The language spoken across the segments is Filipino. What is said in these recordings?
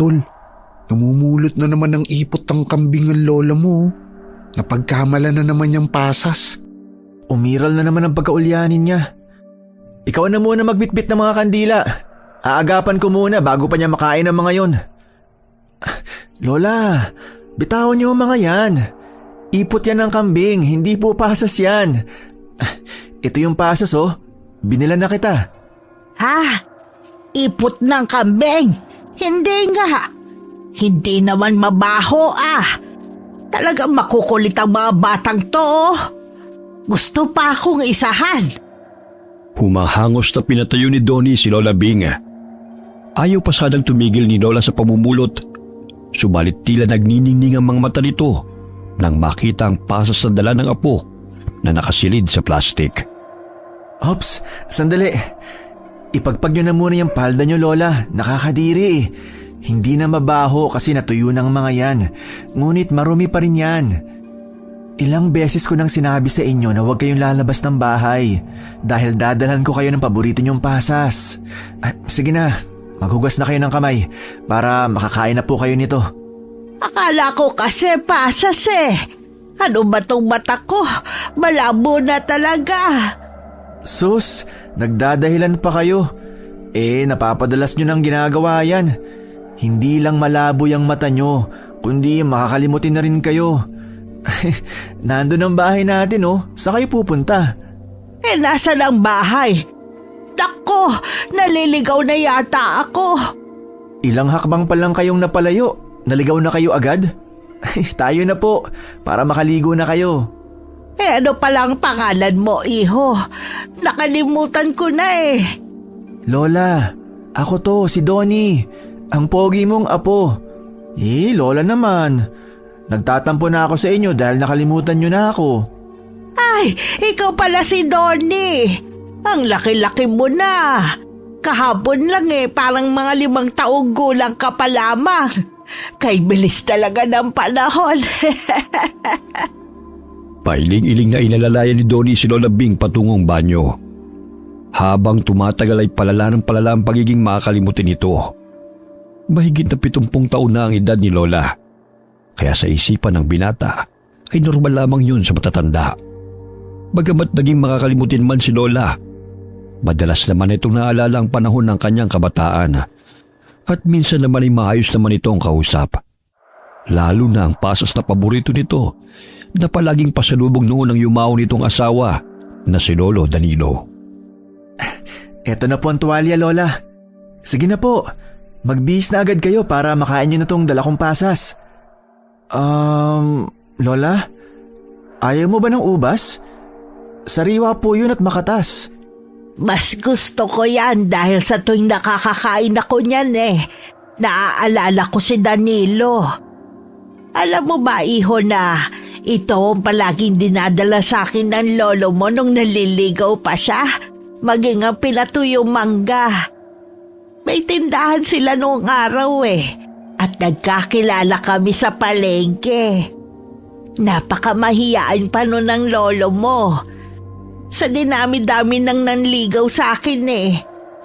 Tol. Namumulot na naman ng ipot ang kambing ang lola mo. Napagkamala na naman yung pasas. Umiral na naman ang pagkaulyanin niya. Ikaw na muna magbitbit ng mga kandila. Aagapan ko muna bago pa niya makain ang mga yon. Lola, bitawan niyo ang mga yan. Ipot yan ng kambing, hindi po pasas yan. Ito yung pasas oh, binila na kita. Ha? Ipot ng kambing? Hindi nga. Hindi naman mabaho Talagang makukulit ang mga batang to Gusto pa akong isahan. Humahangos na pinatayo ni Donnie si Lola Bing. Ayaw pa sanang tumigil ni Lola sa pamumulot. Subalit tila nagniningning ang mga mata nito nang makita ang pasas na dala ng apo na nakasilid sa plastik. Ops, sandali. Ipagpag nyo na muna yung palda nyo, Lola. Nakakadiri Hindi na mabaho kasi natuyo ng mga yan. Ngunit marumi pa rin yan. Ilang beses ko nang sinabi sa inyo na huwag kayong lalabas ng bahay dahil dadalhan ko kayo ng paborito nyong pasas. Sige na, maghugas na kayo ng kamay para makakain na po kayo nito. Akala ko kasi pasas Ano ba tong mata ko? Malabo na talaga. Sus, nagdadahilan pa kayo. Napapadalas nyo ng ginagawa yan. Hindi lang malabo yung mata nyo, kundi makakalimutin na rin kayo. Nandun ang bahay natin Saan kayo pupunta? Nasaan ang bahay? Dako, naliligaw na yata ako. Ilang hakbang pa lang kayong napalayo. Naligaw na kayo agad? Tayo na po, para makaligo na kayo. Ano palang pangalan mo, iho? Nakalimutan ko na Lola, ako to, si Donnie. Ang pogi mong apo. Lola naman. Nagtatampo na ako sa inyo dahil nakalimutan nyo na ako. Ay, ikaw pala si Donnie. Ang laki-laki mo na. Kahapon lang parang mga 5 taong gulang ka pa lamang. Kay bilis talaga ng panahon. Pailing-iling na inalalayan ni Donnie si Lola Bing patungong banyo. Habang tumatagal ay palala ng palala ang pagiging makakalimutin nito. Mahigit na 70 taon na ang edad ni Lola. Kaya sa isipan ng binata ay normal lamang yun sa matatanda. Bagamat naging makakalimutin man si Lola, madalas naman itong naalala ang panahon ng kanyang kabataan at minsan naman ay maayos naman itong kausap. Lalo na ang pasas na paborito nito na palaging pasalubong noon ang yumao nitong asawa na si Lolo Danilo. Eto na po ang tuwalya, Lola. Sige na po, magbihis na agad kayo para makain nyo na tong dala kong pasas. Lola? Ayaw mo ba ng ubas? Sariwa po yun at makatas. Mas gusto ko yan dahil sa tuwing nakakakain ako niyan naaalala ko si Danilo. Alam mo ba, iho, na ito ang palaging dinadala sa akin ng lolo mo nung naliligaw pa siya? Maging ang pinatuyong mangga. May tindahan sila noong araw at nagkakilala kami sa palengke. Napakamahiyaan pa nun ng lolo mo. Sa dinami-dami nang nanligaw sa akin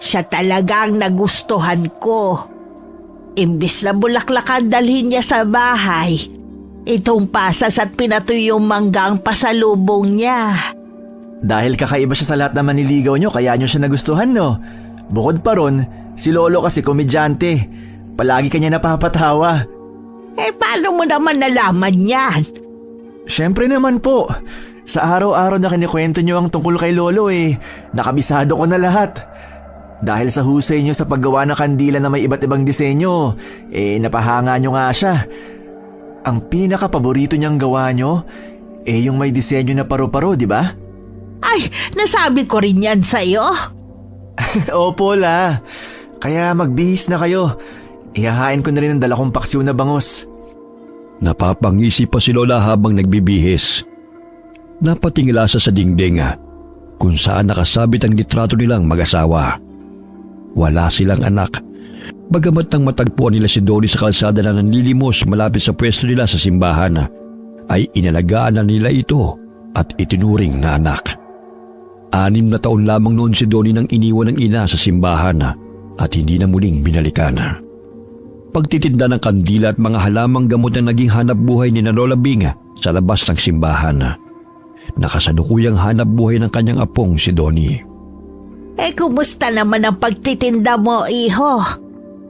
siya talaga ang nagustuhan ko. Imbis na bulaklakan dalhin niya sa bahay, itong pasas at pinatuyong mangga ang pasalubong niya. Dahil kakaiba siya sa lahat na maniligaw nyo kaya nyo siya nagustuhan, no? Bukod pa ron, si Lolo kasi komedyante. Palagi kanya napapatawa. Paano mo naman nalaman yan? Siyempre naman po. Sa araw-araw na kinikwento nyo ang tungkol kay Lolo nakabisado ko na lahat. Dahil sa husay nyo sa paggawa ng kandila na may iba't ibang disenyo, napahanga nyo nga siya. Ang pinaka-paborito niyang gawa nyo, yung may disenyo na paru-paro, di ba? Ay, nasabi ko rin yan sa'yo. Opo, La. Kaya magbihis na kayo. Ihahain ko na rin ang dala kong paksiw na bangus. Napapangisi pa si Lola habang nagbibihis. Napatingala sa dingding kung saan nakasabit ang litrato nilang mag-asawa. Wala silang anak. Bagamat nang matagpuan nila si Donnie sa kalsada na nanlilimos malapit sa pwesto nila sa simbahan, ay inalagaan na nila ito at itinuring na anak. 6 na taon lamang noon si Donnie nang iniwan ng ina sa simbahan at hindi na muling binalikan. pagtitinda ng kandila at mga halamang gamot ang naging hanap buhay ni Lola Bing sa labas ng simbahan. Nakasalukuyang hanap buhay ng kanyang apong si Donnie. Kumusta naman ang pagtitinda mo, iho?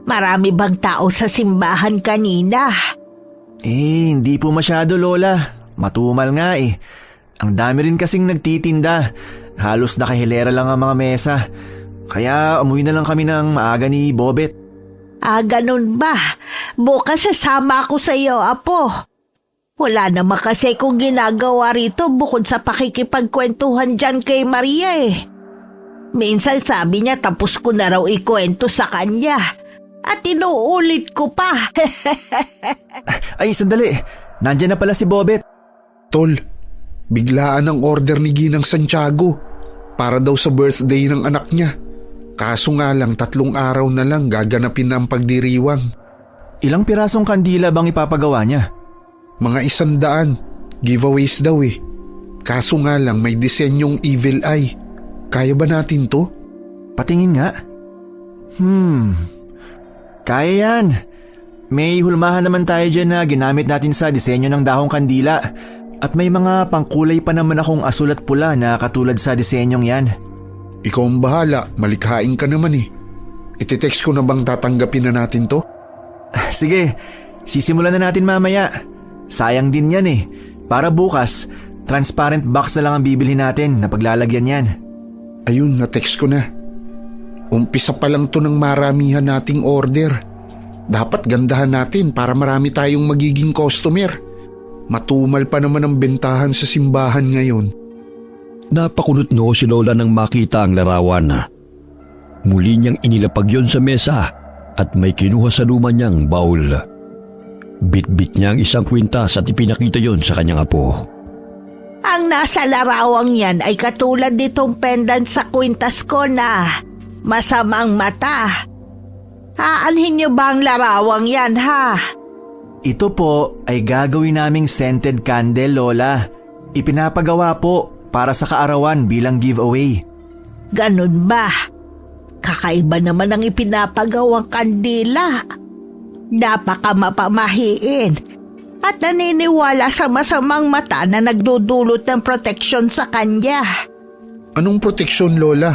Marami bang tao sa simbahan kanina? Hindi po masyado, Lola. Matumal nga eh. Ang dami rin kasing nagtitinda. Halos nakahilera lang ang mga mesa. Kaya umuwi na lang kami ng maaga ni Bobet. Ganun ba? Bukas sasama ako sa iyo, apo. Wala naman kasi kung ginagawa rito bukod sa pakikipagkwentuhan dyan kay Maria eh. Minsan sabi niya tapos ko na raw ikwento sa kanya. At inuulit ko pa. Ay, sandali. Nandiyan na pala si Bobet. Tol, biglaan ang order ni Ginang Santiago para daw sa birthday ng anak niya. Kaso nga lang 3 araw na lang gaganapin na ang pagdiriwang. Ilang pirasong kandila bang ipapagawa niya? Mga 100 giveaways daw eh. Kaso nga lang may disenyong evil eye. Kaya ba natin to? Patingin nga. Kaya yan. May hulmahan naman tayo dyan na ginamit natin sa disenyo ng dahong kandila. At may mga pangkulay pa naman akong asul at pula na katulad sa disenyong yan. Ikaw ang bahala, malikhain ka naman eh. Iti-text ko na bang tatanggapin na natin to? Sige, sisimulan na natin mamaya. Sayang din yan eh. Para bukas, transparent box na lang ang bibili natin na paglalagyan yan. Ayun, na-text ko na. Umpisa pa lang to ng maramihan nating order. Dapat gandahan natin para marami tayong magiging customer. Matumal pa naman ang bentahan sa simbahan ngayon. Napakunot no si Lola nang makita ang larawan. Muli niyang inilapag yon sa mesa at may kinuha sa luma niyang baul. Bit-bit niya ang isang kwintas at ipinakita yon sa kanyang apo. Ang nasa larawang yan ay katulad nitong pendant sa kwintas ko na masamang mata. Aanhin niyo ba ang larawang yan, ha? Ito po ay gagawin naming scented candle, Lola. Ipinapagawa po para sa kaarawan bilang giveaway. Ganun ba? Kakaiba naman ang ipinapagawang kandila. Napakamapamahiin at naniniwala sa masamang mata na nagdudulot ng proteksyon sa kanya. Anong proteksyon, Lola?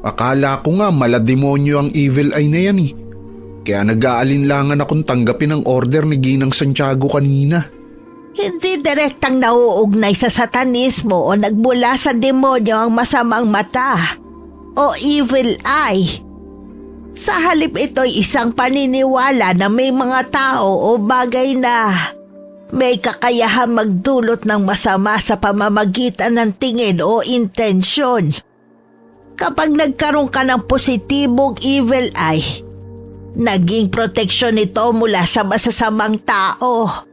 Akala ko nga malademonyo ang evil eye na yan eh. Kaya nag-aalinlangan akong tanggapin ang order ni Ginang Santiago kanina. Hindi direktang nauugnay sa satanismo o nagmula sa demonyo ang masamang mata o evil eye. Sa halip ito'y isang paniniwala na may mga tao o bagay na may kakayahan magdulot ng masama sa pamamagitan ng tingin o intensyon. Kapag nagkaroon ka ng positibong evil eye, naging proteksyon ito mula sa masasamang tao.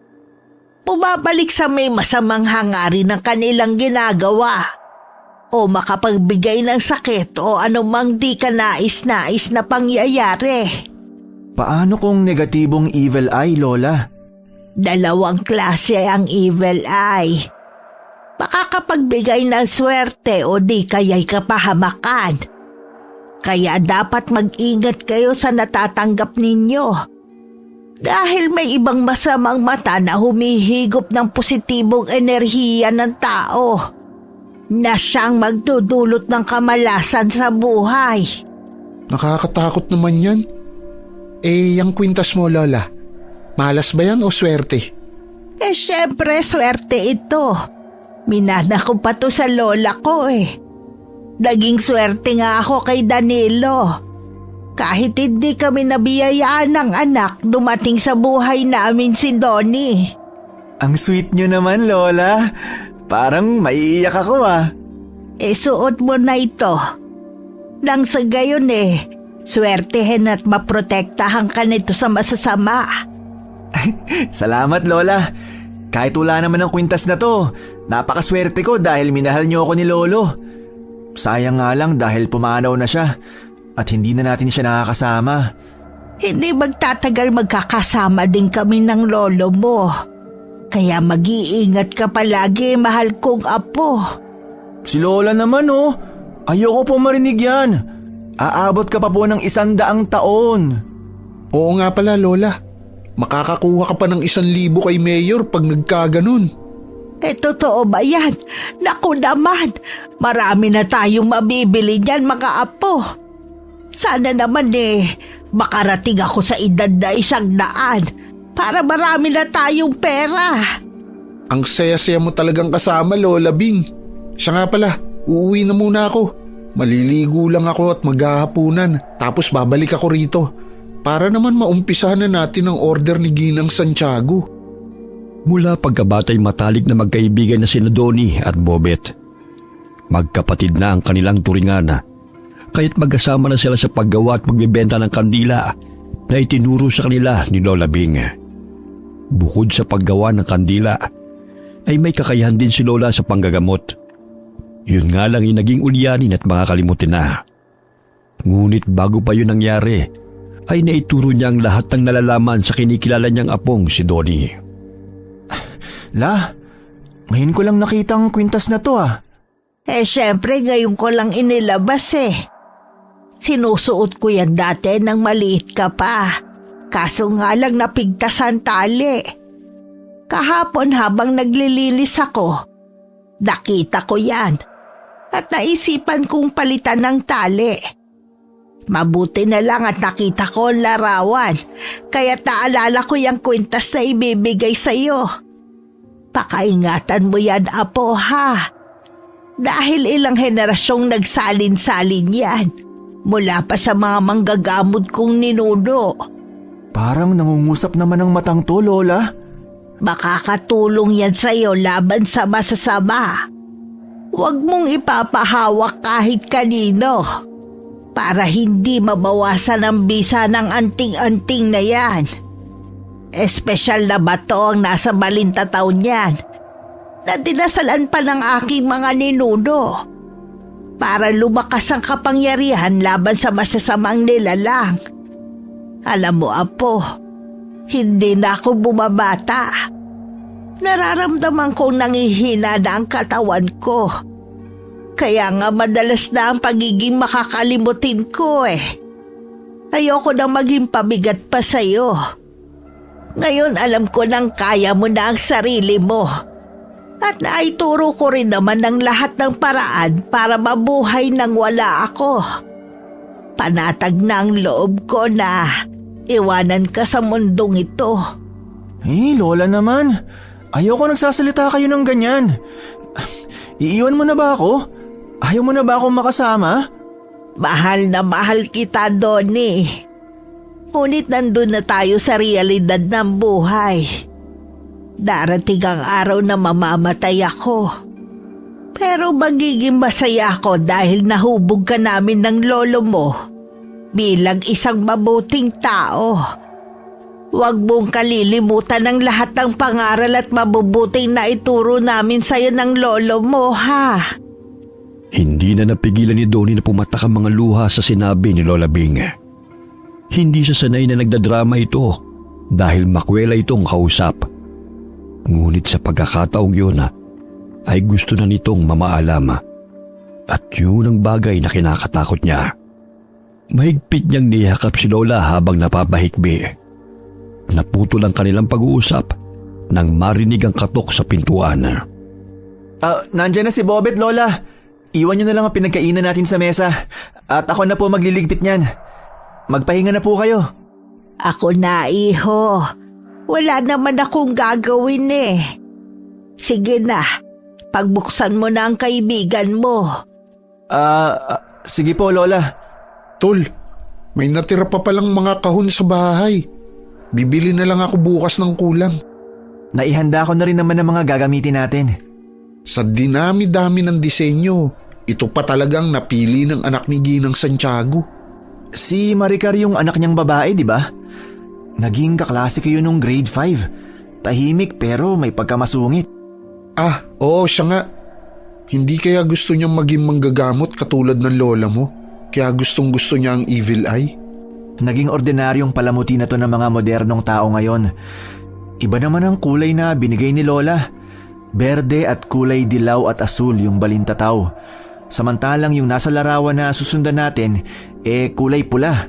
Bumabalik sa may masamang hangarin ng kanilang ginagawa o makapagbigay ng sakit o anumang di ka nais-nais na pangyayari. Paano kung negatibong evil eye, Lola? 2 klase ang evil eye. Makakapagbigay ng swerte o di kaya'y kapahamakan. Kaya dapat mag-ingat kayo sa natatanggap ninyo. Dahil may ibang masamang mata na humihigop ng positibong enerhiya ng tao na siyang magdudulot ng kamalasan sa buhay. Nakakatakot naman yan. Yung kwintas mo, Lola, malas ba yan o swerte? Syempre swerte ito. Minana ko pa to sa lola ko eh. Naging swerte nga ako kay Danilo. Kahit hindi kami nabiyayaan ng anak, dumating sa buhay namin si Donnie. Ang sweet nyo naman, Lola. Parang maiiyak ako ah. Suot mo na ito. Nang sa gayon swertehin at maprotektahan ka nito sa masasama. Salamat, Lola. Kahit wala naman ang kwintas na to, napakaswerte ko dahil minahal niyo ako ni Lolo. Sayang nga lang dahil pumanaw na siya at hindi na natin siya nakakasama. Hindi magtatagal magkakasama din kami ng lolo mo. Kaya mag-iingat ka palagi, mahal kong apo. Si Lola naman ayoko po marinig yan. Aabot ka pa po ng 100 taon. Oo nga pala, Lola. Makakakuha ka pa ng 1,000 kay Mayor pag nagkaganon. Totoo ba yan? Naku naman, marami na tayong mabibili niyan mga apo. Sana naman makarating ako sa edad na 100 para marami na tayong pera. Ang saya-saya mo talagang kasama, Lola Bing. Siya nga pala, uuwi na muna ako. Maliligo lang ako at maghahapunan, tapos babalik ako rito. Para naman maumpisahan na natin ang order ni Ginang Santiago. Mula pagkabatay matalik na magkaibigan na sina Donnie at Bobet. Magkapatid na ang kanilang turingan. Kaya't magkasama na sila sa paggawa at pagbibenta ng kandila na itinuro sa kanila ni Lola Bing. Bukod sa paggawa ng kandila, ay may kakayahan din si Lola sa panggagamot. Yun nga lang yung naging ulyanin at makakalimutin na. Ngunit bago pa yun nangyari, ay naituro niya ang lahat ng nalalaman sa kinikilala niyang apong si Donnie. La, ngayon ko lang nakita ang kwintas na to Syempre ngayon ko lang inilabas Sinusuot ko yan dati nang maliit ka pa. Kaso nga lang napigtasan tali. Kahapon habang naglilinis ako, nakita ko yan. At naisipan kong palitan ng tali. Mabuti na lang at nakita ko ang larawan. Kaya naalala ko yung kwintas na ibibigay sa'yo. Pakaingatan mo yan, apo, ha? Dahil ilang henerasyong nagsalin-salin yan. Mula pa sa mga manggagamot kong ninuno. Parang nangungusap naman ang matang to, Lola. Makakatulong yan sa'yo laban sa masasama. Huwag mong ipapahawak kahit kanino. Para hindi mabawasan ang bisa ng anting-anting na yan. Espesyal na bato ang nasa balintataw niyan na dinasalan pa ng aking mga ninuno para lumakas ang kapangyarihan laban sa masasamang nilalang. Alam mo, apo, hindi na ako bumabata. Nararamdaman kong nangihina na ang katawan ko. Kaya nga madalas na ang pagiging makakalimutin ko Ayoko na maging pabigat pa sa'yo. Ngayon alam ko nang kaya mo na ang sarili mo. At naituro ko rin naman ng lahat ng paraan para mabuhay nang wala ako. Panatag na ang loob ko na iwanan ka sa mundong ito. Lola naman. Ayoko nagsasalita kayo ng ganyan. Iiwan mo na ba ako? Ayaw mo na ba akong makasama? Mahal na mahal kita, Donnie. Ngunit nandun na tayo sa realidad ng buhay. Darating ang araw na mamamatay ako. Pero magiging masaya ako dahil nahubog ka namin ng lolo mo bilang isang mabuting tao. Huwag mong kalilimutan ang lahat ng pangaral at mabubuting na ituro namin sa'yo ng lolo mo, ha? Hindi na napigilan ni Donnie na pumatak ang mga luha sa sinabi ni Lola Bing. Hindi siya sanay na nagdadrama ito dahil makwela itong kausap. Ngunit sa pagkakataong yun ay gusto na nitong mamaalam. At yun ang bagay na kinakatakot niya. Mahigpit niyang niyakap si Lola habang napapahikbi. Naputol ang kanilang pag-uusap nang marinig ang katok sa pintuan. Nandyan na si Bobet, Lola. Iwan niyo na lang ang pinagkainan natin sa mesa at ako na po magliligpit niyan. Magpahinga na po kayo. Ako na, iho. Wala naman akong gagawin Sige na, pagbuksan mo na ang kaibigan mo. Sige po, Lola. Tol, may natira pa palang mga kahon sa bahay. Bibili na lang ako bukas ng kulang. Naihanda ko na rin naman ang mga gagamitin natin. Sa dinami-dami ng disenyo, ito pa talagang napili ng anak ni Ginang Santiago. Si Maricar yung anak niyang babae, di ba? Naging kaklase kayo nung grade 5. Tahimik pero may pagkamasungit. Oo, siya nga. Hindi kaya gusto niyang maging manggagamot katulad ng lola mo? Kaya gustong-gusto niya ang evil eye? Naging ordinaryong palamuti na to ng mga modernong tao ngayon. Iba naman ang kulay na binigay ni Lola. Berde at kulay dilaw at asul yung balintataw. Samantalang yung nasa larawan na susundan natin, kulay pula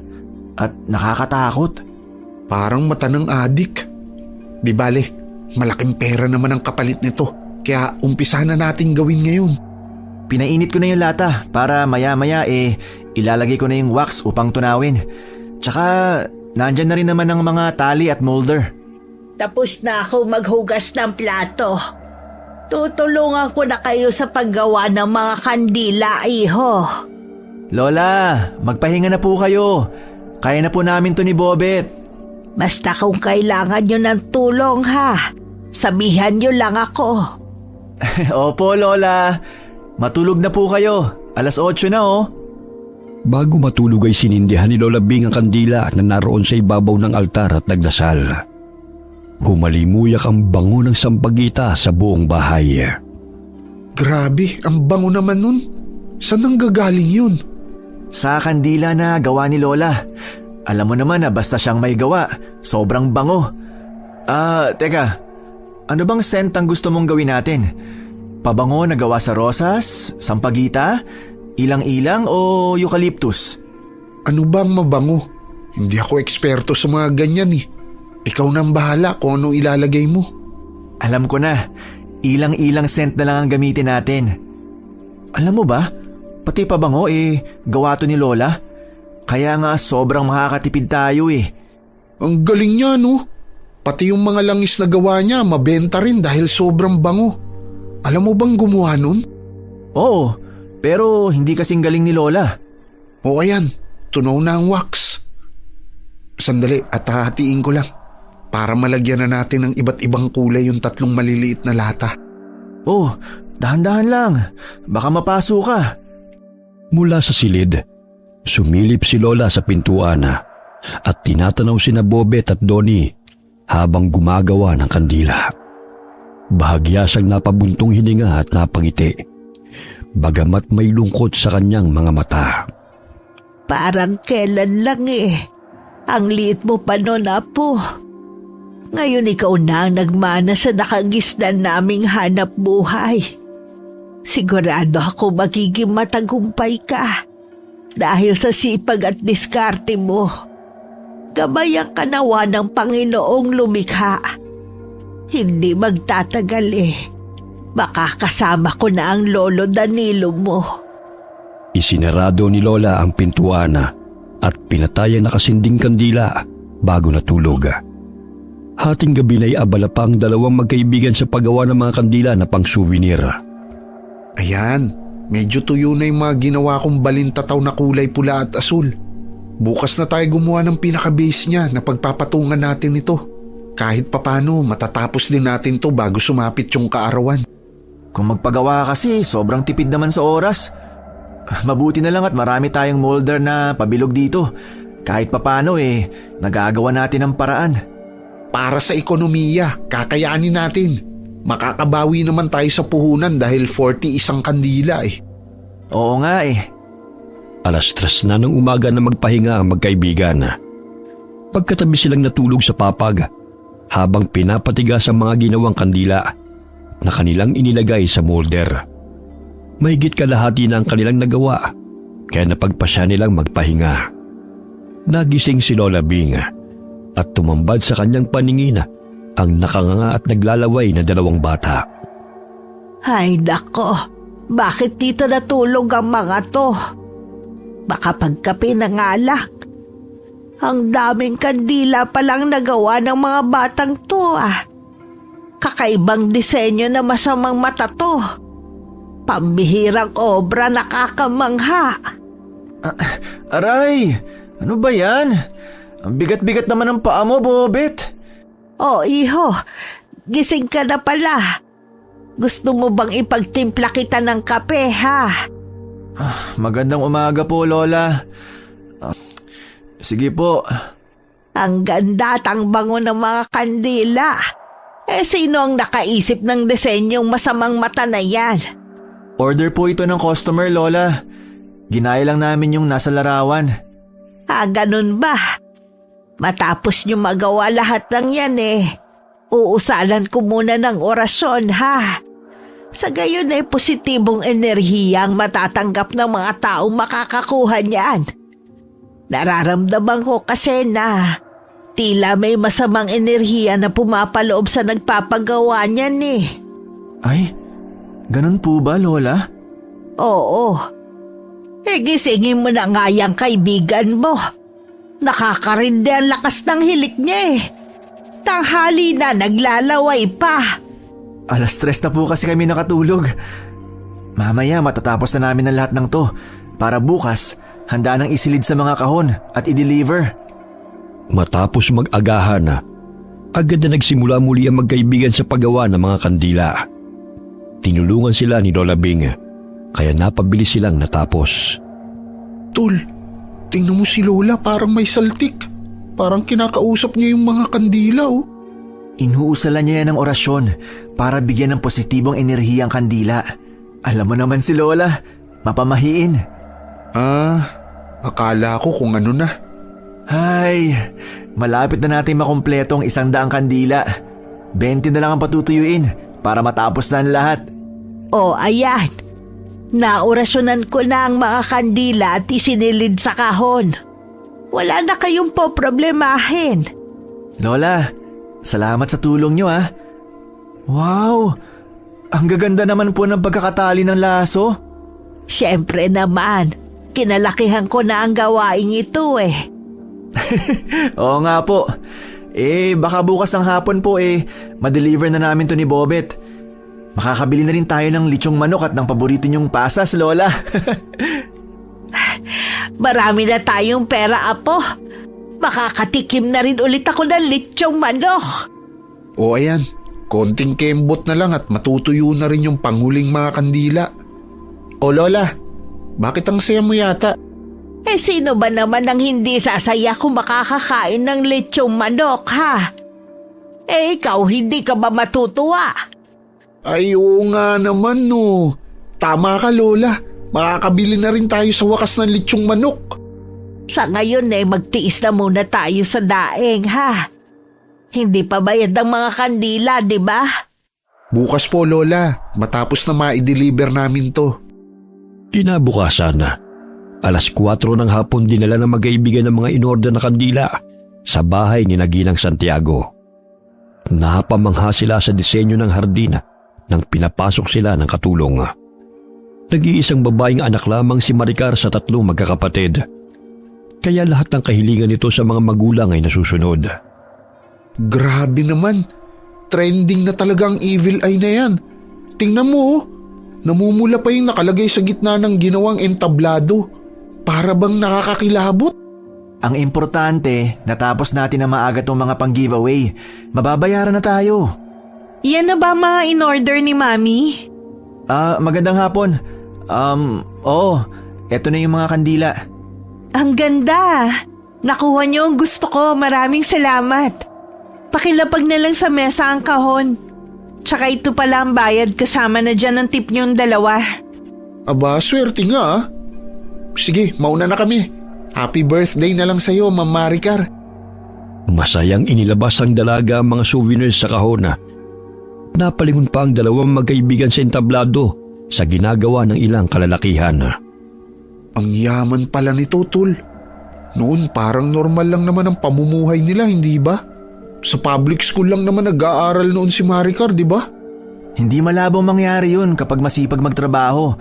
at nakakatakot. Parang mata ng adik. Di bale, malaking pera naman ang kapalit nito. Kaya umpisa na natin gawin ngayon. Pinainit ko na yung lata para maya-maya ilalagay ko na yung wax upang tunawin. Tsaka nandyan na rin naman ang mga tali at molder. Tapos na ako maghugas ng plato. Tutulungan ko na kayo sa paggawa ng mga kandila, iho. Lola, magpahinga na po kayo. Kaya na po namin to ni Bobet. Basta kung kailangan nyo ng tulong, ha? Sabihan nyo lang ako. Opo, Lola. Matulog na po kayo. 8:00 na oh. Bago matulog ay sinindihan ni Lola Bing ang kandila na naroon sa ibabaw ng altar at nagdasal. Humalimuyak ang bango ng sampagita sa buong bahay. Grabe, ang bango naman nun. Saan nanggagaling yun? Sa kandila na gawa ni Lola. Alam mo naman na basta siyang may gawa, sobrang bango. Teka. Ano bang scent ang gusto mong gawin natin? Pabango na gawa sa rosas, sampagita, ilang-ilang o eucalyptus? Ano bang mabango? Hindi ako eksperto sa mga ganyan eh. Ikaw nang bahala kung ano ilalagay mo. Alam ko na, ilang-ilang scent na lang ang gamitin natin. Alam mo ba, pati pabango gawa to ni Lola. Kaya nga sobrang makakatipid tayo eh. Ang galing niya no? Pati yung mga langis na gawa niya mabenta rin dahil sobrang bango. Alam mo bang gumawa nun? Oo, pero hindi kasing galing ni Lola. O ayan, tunaw na ang wax. Sandali at hahatiin ko lang para malagyan na natin ng iba't ibang kulay yung 3 maliliit na lata. Oh, dahan-dahan lang. Baka mapaso ka. Mula sa silid, sumilip si Lola sa pintuan at tinatanaw sina Bobet at Donnie habang gumagawa ng kandila. Bahagya siyang napabuntong hininga at napangiti, bagamat may lungkot sa kanyang mga mata. Parang kailan lang Ang liit mo pa nun, Apo. Ngayon ikaw na ang nagmana sa nakagisnan naming hanap buhay. Sigurado ako magiging matagumpay ka dahil sa sipag at diskarte mo. Gabayan ka nawa ng Panginoong lumikha. Hindi magtatagal makakasama ko na ang lolo Danilo mo. Isinarado ni Lola ang pintuan at pinatay ang nakasinding kandila bago natulog. Hating gabi na'y abala pa ang 2 magkaibigan sa paggawa ng mga kandila na pang-souvenir. Ayan, medyo tuyo na yung mga ginawa kong balintataw na kulay pula at asul. Bukas na tayo gumawa ng pinaka-base niya na pagpapatungan natin ito. Kahit papano, matatapos din natin to bago sumapit yung kaarawan. Kung magpagawa kasi, sobrang tipid naman sa oras. Mabuti na lang at marami tayong molder na pabilog dito. Kahit papano nagagawa natin ang paraan. Para sa ekonomiya, kakayanin natin. Makakabawi naman tayo sa puhunan dahil 40 isang kandila Oo nga 3:00 na ng umaga na magpahinga ang magkaibigan. Pagkatabi silang natulog sa papag habang pinapatigas ang mga ginawang kandila na kanilang inilagay sa molder. Mahigit kalahati na ang kanilang nagawa kaya napagpasya nilang magpahinga. Nagising si Lola Bing at tumambad sa kanyang paningin ang nakanganga at naglalaway na 2 bata. Ay nako, bakit dito natulog ang mga to? Baka pagkape na nga lang. Ang daming kandila palang nagawa ng mga batang to Kakaibang disenyo na masamang mata to. Pambihirang obra, nakakamangha. Aray! Ano ba yan? Ang bigat-bigat naman ng paa mo, Bobet. Oh, iho. Gising ka na pala. Gusto mo bang ipagtimpla kita ng kape, ha? Magandang umaga po, Lola. Sige po. Ang ganda at ang bango ng mga kandila. Sino ang nakaisip ng disenyong masamang mata na yan? Order po ito ng customer, Lola. Ginaya lang namin yung nasa larawan. Ganun ba? Matapos nyo magawa lahat ng yan uusalan ko muna ng orasyon, ha? Sa gayon positibong enerhiya ang matatanggap ng mga taong makakakuha niyan. Nararamdaman ko kasi na Tila may masamang enerhiya na pumapaloob sa nagpapagawa niyan eh. Ay, ganun po ba, Lola? Oo. Gisingin mo na nga yung kaibigan mo. Nakakarindi ang lakas ng hilik niya eh. Tanghali na naglalaway pa. 3:00 na po kasi kami nakatulog. Mamaya matatapos na namin ang lahat ng to para bukas handa nang isilid sa mga kahon at i-deliver. Matapos mag-agahan, agad na nagsimula muli ang magkaibigan sa paggawa ng mga kandila. Tinulungan sila ni Lola Bing, kaya napabilis silang natapos. Tol, tingnan mo si Lola, parang may saltik. Parang kinakausap niya yung mga kandila oh. Inuusalan niya yan ng orasyon para bigyan ng positibong enerhiya ang kandila. Alam mo naman si Lola, mapamahiin. Akala ko kung ano na. Ay, malapit na natin makumpleto ang 100 kandila. 20 na lang ang patutuyuin para matapos na ang lahat. Ayan. Naorasyonan ko na ang mga kandila at isinilid sa kahon. Wala na kayong poproblemahin. Lola, salamat sa tulong niyo ah. Wow, ang gaganda naman po ng pagkakatali ng laso. Siyempre naman, kinalakihan ko na ang gawain ito eh. Oo nga po. Baka bukas ng hapon po ma-deliver na namin to ni Bobet. Makakabili na rin tayo ng lechong manok at ng paborito niyong pasas, Lola. Marami na tayong pera, Apo. Makakatikim na rin ulit ako ng lechong manok. Ayan, konting kembot na lang at matutuyo na rin yung panghuling mga kandila. Lola, bakit ang saya mo yata? Sino ba naman ang hindi sasaya kung makakakain ng lechong manok, ha? Ikaw, hindi ka ba matutuwa? Ay, oo nga naman no. Tama ka, Lola. Makakabili na rin tayo sa wakas ng lechong manok. Sa ngayon magtiis na muna tayo sa daing, ha? Hindi pa bayad ang mga kandila, di ba? Bukas po, Lola. Matapos na ma-deliver namin to. Kinabukasan, 4:00 ng hapon dinala ng magkaibigan ng mga inorder na kandila sa bahay ni Naginang Santiago. Napamangha sila sa disenyo ng hardin nang pinapasok sila ng katulong. Nag-iisang babaeng anak lamang si Maricar sa 3 magkakapatid. Kaya lahat ng kahilingan nito sa mga magulang ay nasusunod. Grabe naman. Trending na talaga ang evil eye na yan. Tingnan mo oh. Namumula pa yung nakalagay sa gitna ng ginawang entablado. Para bang nakakakilabot? Ang importante, natapos natin na maaga tong mga pang-giveaway. Mababayaran na tayo. Yan na ba mga in-order ni Mami? Magandang hapon. Eto na yung mga kandila. Ang ganda! Nakuha niyo ang gusto ko. Maraming salamat. Pakilapag na lang sa mesa ang kahon. Tsaka ito pala ang bayad kasama na dyan ang tip niyong 2. Aba, swerte nga ah. Sige, mauna na kami. Happy birthday na lang sa'yo, Ma'am Maricar. Masayang inilabas ang dalaga ang mga souvenirs sa kahon. Napalingon pa ang 2 magkaibigan sa entablado sa ginagawa ng ilang kalalakihan. Ang yaman pala nito, Tol. Noon parang normal lang naman ang pamumuhay nila, hindi ba? Sa public school lang naman nag-aaral noon si Maricar, di ba? Hindi malabong mangyari yun kapag masipag magtrabaho.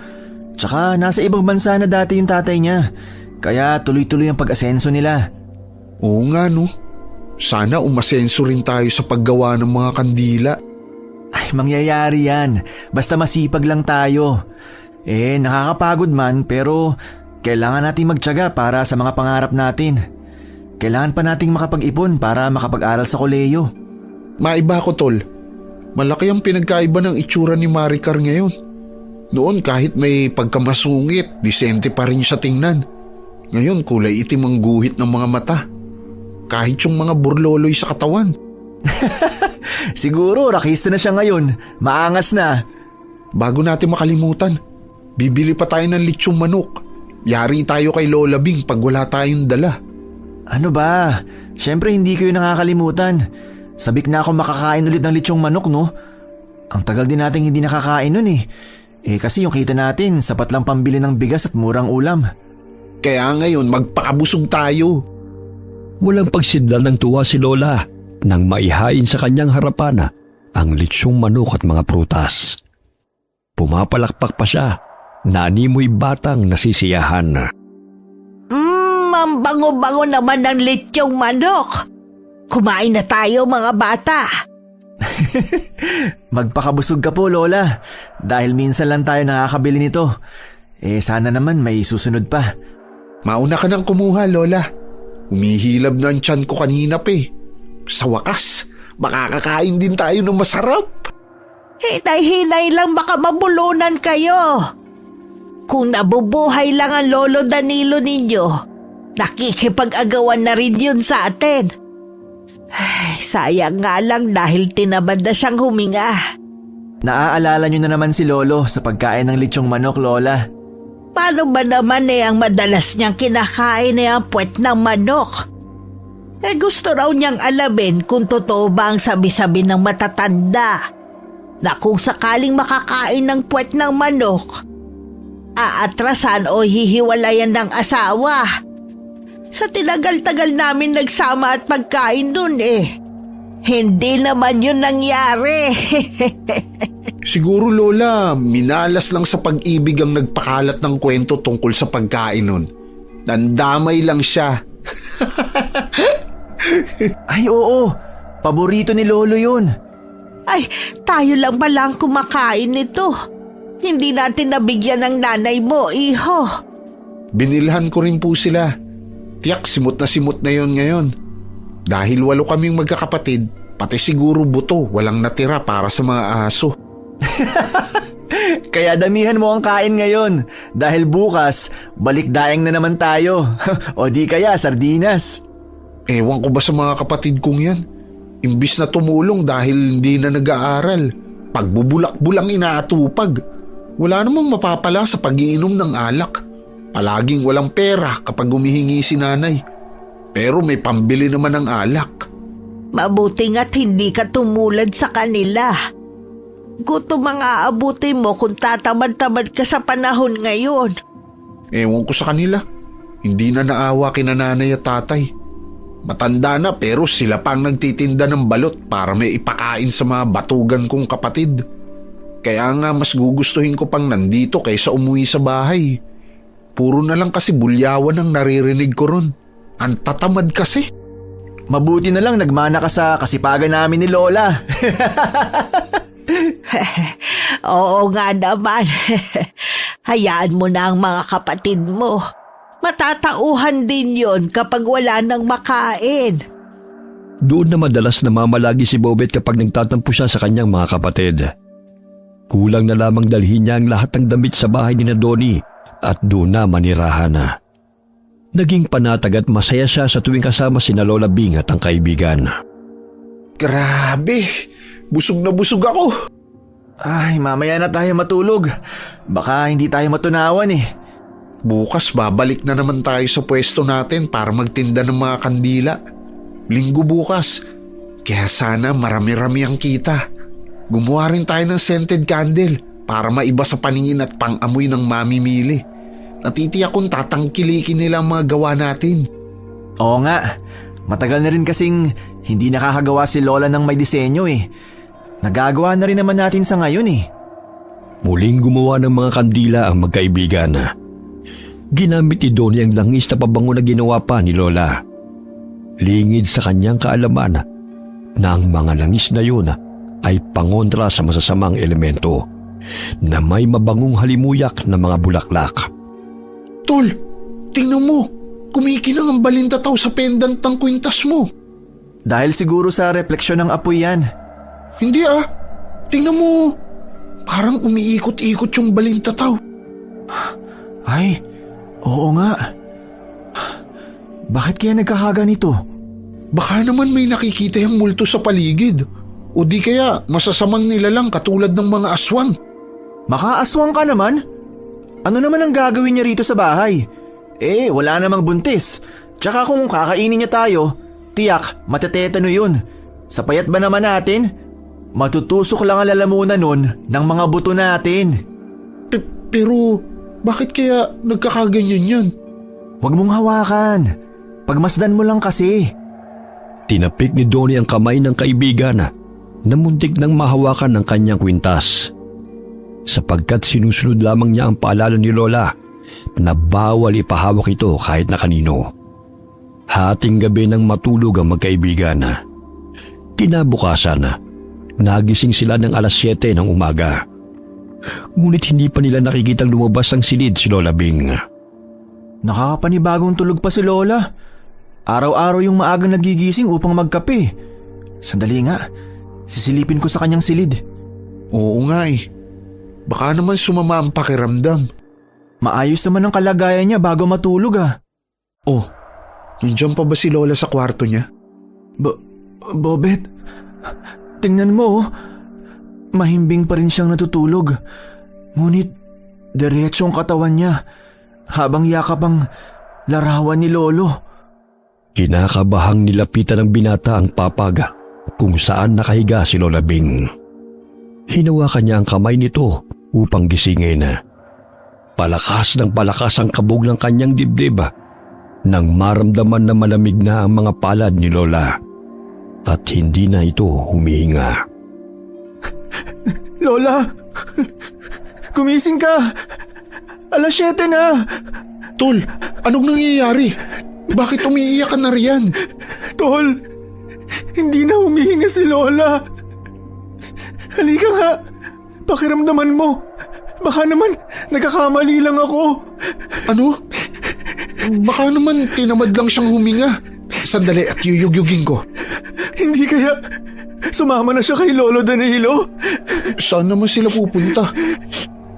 Tsaka nasa ibang bansa na dati yung tatay niya. Kaya tuloy-tuloy ang pag-asenso nila. Oo nga no. Sana umasenso rin tayo sa paggawa ng mga kandila. Ay, mangyayari yan. Basta masipag lang tayo. Nakakapagod man pero kailangan nating magtiyaga para sa mga pangarap natin. Kailangan pa nating makapag-ipon para makapag-aral sa kolehiyo. Maiba ko, Tol. Malaki ang pinagkaiba ng itsura ni Maricar ngayon. Noon kahit may pagkamasungit, disente pa rin siya tingnan. Ngayon kulay itim ang guhit ng mga mata. Kahit yung mga burloloy sa katawan. Siguro rakista na siya ngayon. Maangas na. Bago natin makalimutan, bibili pa tayo ng lechong manok. Yari tayo kay Lola Bing pag wala tayong dala. Ano ba? Siyempre hindi kayo nakakalimutan. Sabik na ako makakain ulit ng lechong manok, no? Ang tagal din nating hindi nakakain nun eh. Kasi yung kita natin, sapat lang pambili ng bigas at murang ulam. Kaya ngayon magpakabusog tayo. Walang pagsidlan ng tuwa si Lola nang maihain sa kanyang harapan ang litsyong manok at mga prutas. Pumapalakpak pa siya na animoy batang nasisiyahan. Ang bango-bango naman ng litsyong manok. Kumain na tayo mga bata. Magpakabusog ka po, Lola. Dahil minsan lang tayo nakakabili nito. Sana naman may susunod pa. Mauna ka nang kumuha, Lola. Humihilab na ang tiyan ko kanina pa eh. Sa wakas, makakakain din tayo ng masarap. Hinay-hinay lang baka mabulunan kayo. Kung nabubuhay lang ang Lolo Danilo ninyo, nakikipag-agawan na rin yun sa atin. Ay, sayang nga lang dahil tinamad na siyang huminga. Naaalala niyo na naman si Lolo sa pagkain ng litsyong manok, Lola. Paano ba naman ang madalas niyang kinakain ang puwet ng manok? Gusto raw niyang alamin kung totoo ba ang sabi-sabi ng matatanda na kung sakaling makakain ng puwet ng manok, aatrasan o hihiwalayan ng asawa. Sa tinagal-tagal namin nagsama at pagkain dun hindi naman yun nangyari. Siguro, Lola, minalas lang sa pag-ibig ang nagpakalat ng kwento tungkol sa pagkain nun. Nandamay lang siya. Ay oo, paborito ni Lolo yun. Ay, tayo lang pala ang kumakain nito. Hindi natin nabigyan ng nanay mo, iho. Binilhan ko rin po sila. Tiyak simot na yon ngayon. Dahil 8 kaming magkakapatid, pati siguro buto walang natira para sa mga aso. Kaya damihan mo ang kain ngayon. Dahil bukas, balik daeng na naman tayo. O di kaya sardinas. Ewan ko ba sa mga kapatid kong yan? Imbis na tumulong dahil hindi na nag-aaral, pagbubulak-bulang inaatupag. Wala namang mapapala sa pag-iinom ng alak. Palaging walang pera kapag humihingi si nanay. Pero may pambili naman ng alak. Mabuti nga't hindi ka tumulad sa kanila. Gutom ang aabuti mo kung tatamad-tamad ka sa panahon ngayon. Ewan ko sa kanila. Hindi na naawa kina nanay at tatay. Matanda na pero sila pa ang nagtitinda ng balot para may ipakain sa mga batugan kong kapatid. Kaya nga mas gugustuhin ko pang nandito kaysa umuwi sa bahay. Puro na lang kasi bulyawan ang naririnig ko ron. Ang tatamad kasi. Mabuti na lang nagmana ka sa kasipagan namin ni Lola. Oo nga naman. Hayaan mo na ang mga kapatid mo. Matatauhan din yon kapag wala nang makain. Doon na madalas namamalagi si Bobet kapag nagtatampo siya sa kanyang mga kapatid. Kulang na lamang dalhin niya ang lahat ng damit sa bahay ni Donnie at doon na manirahan na. Naging panatag at masaya siya sa tuwing kasama sina Lola Bing at ang kaibigan. Grabe! Busog na busog ako! Ay, mamaya na tayo matulog. Baka hindi tayo matunawan Bukas babalik na naman tayo sa pwesto natin para magtinda ng mga kandila. Linggo bukas. Kaya sana marami-rami ang kita. Gumawa rin tayo ng scented candle para maiba sa paningin at pang-amoy ng mamimili. Natitiyak kong tatangkilikin nila ang mga gawa natin. Oo nga. Matagal na rin kasing hindi nakakagawa si Lola ng may disenyo Nagagawa na rin naman natin sa ngayon Muling gumawa ng mga kandila ang magkaibigan. Ginamit ni Donnie ang langis na pabango na ginawa pa ni Lola. Lingid sa kanyang kaalaman na ang mga langis na yun ay pangontra sa masasamang elemento na may mabangong halimuyak na mga bulaklak. Tol, tingnan mo. Kumikinang ang balintataw sa pendant ng kwintas mo. Dahil siguro sa refleksyon ng apoy yan. Hindi Tingnan mo. Parang umiikot-ikot yung balintataw. Ay, oo nga. Bakit kaya nagkakaganito? Baka naman may nakikita yung multo sa paligid. O di kaya masasamang nilalang katulad ng mga aswang. Makaaswang ka naman? Ano naman ang gagawin niya rito sa bahay? Wala namang buntis. Tsaka kung kakainin niya tayo, tiyak matetetano yun. Sa payat ba naman natin? Matutusok lang ang lalamunan nun ng mga buto natin. Pero bakit kaya nagkakaganyan yan? Huwag mong hawakan. Pagmasdan mo lang kasi. Tinapik ni Donnie ang kamay ng kaibigan na muntik nang mahawakan ng kanyang kwintas. Sapagkat sinusunod lamang niya ang paalala ni Lola na bawal ipahawak ito kahit na kanino. Hating gabi nang matulog ang magkaibigan. Kinabukasan, nagising sila ng 7:00 ng umaga. Ngunit hindi pa nila nakikitang lumabas ang silid si Lola Bing. Nakakapanibagong tulog pa si Lola. Araw-araw yung maagang nagigising upang magkape. Sandali nga, sisilipin ko sa kanyang silid. Oo nga eh. Baka naman sumama ang pakiramdam. Maayos naman ang kalagayan niya bago matulog Oh, nandiyan pa ba si Lola sa kwarto niya? Bobet, tingnan mo. Mahimbing pa rin siyang natutulog. Ngunit diretso ang katawan niya habang yakap ang larawan ni Lolo. Kinakabahang nilapitan ng binata ang papag kung saan nakahiga si Lola Bing. Hinawakan niya ang kamay nito upang gisingin. Palakas ng palakas ang kabog ng kanyang dibdib nang maramdaman na malamig na ang mga palad ni Lola at hindi na ito humihinga. Lola! Gumising ka! 7:00 na! Tol, anong nangyayari? Bakit umiiyak ka na riyan? Tol! Hindi na humihinga si Lola! Halika nga! Pakiramdaman mo! Baka naman nagkakamali lang ako! Ano? Baka naman tinamad lang siyang huminga. Sandali at yuyugyugin ko. Hindi kaya sumama na siya kay Lolo Danilo? Saan naman sila pupunta?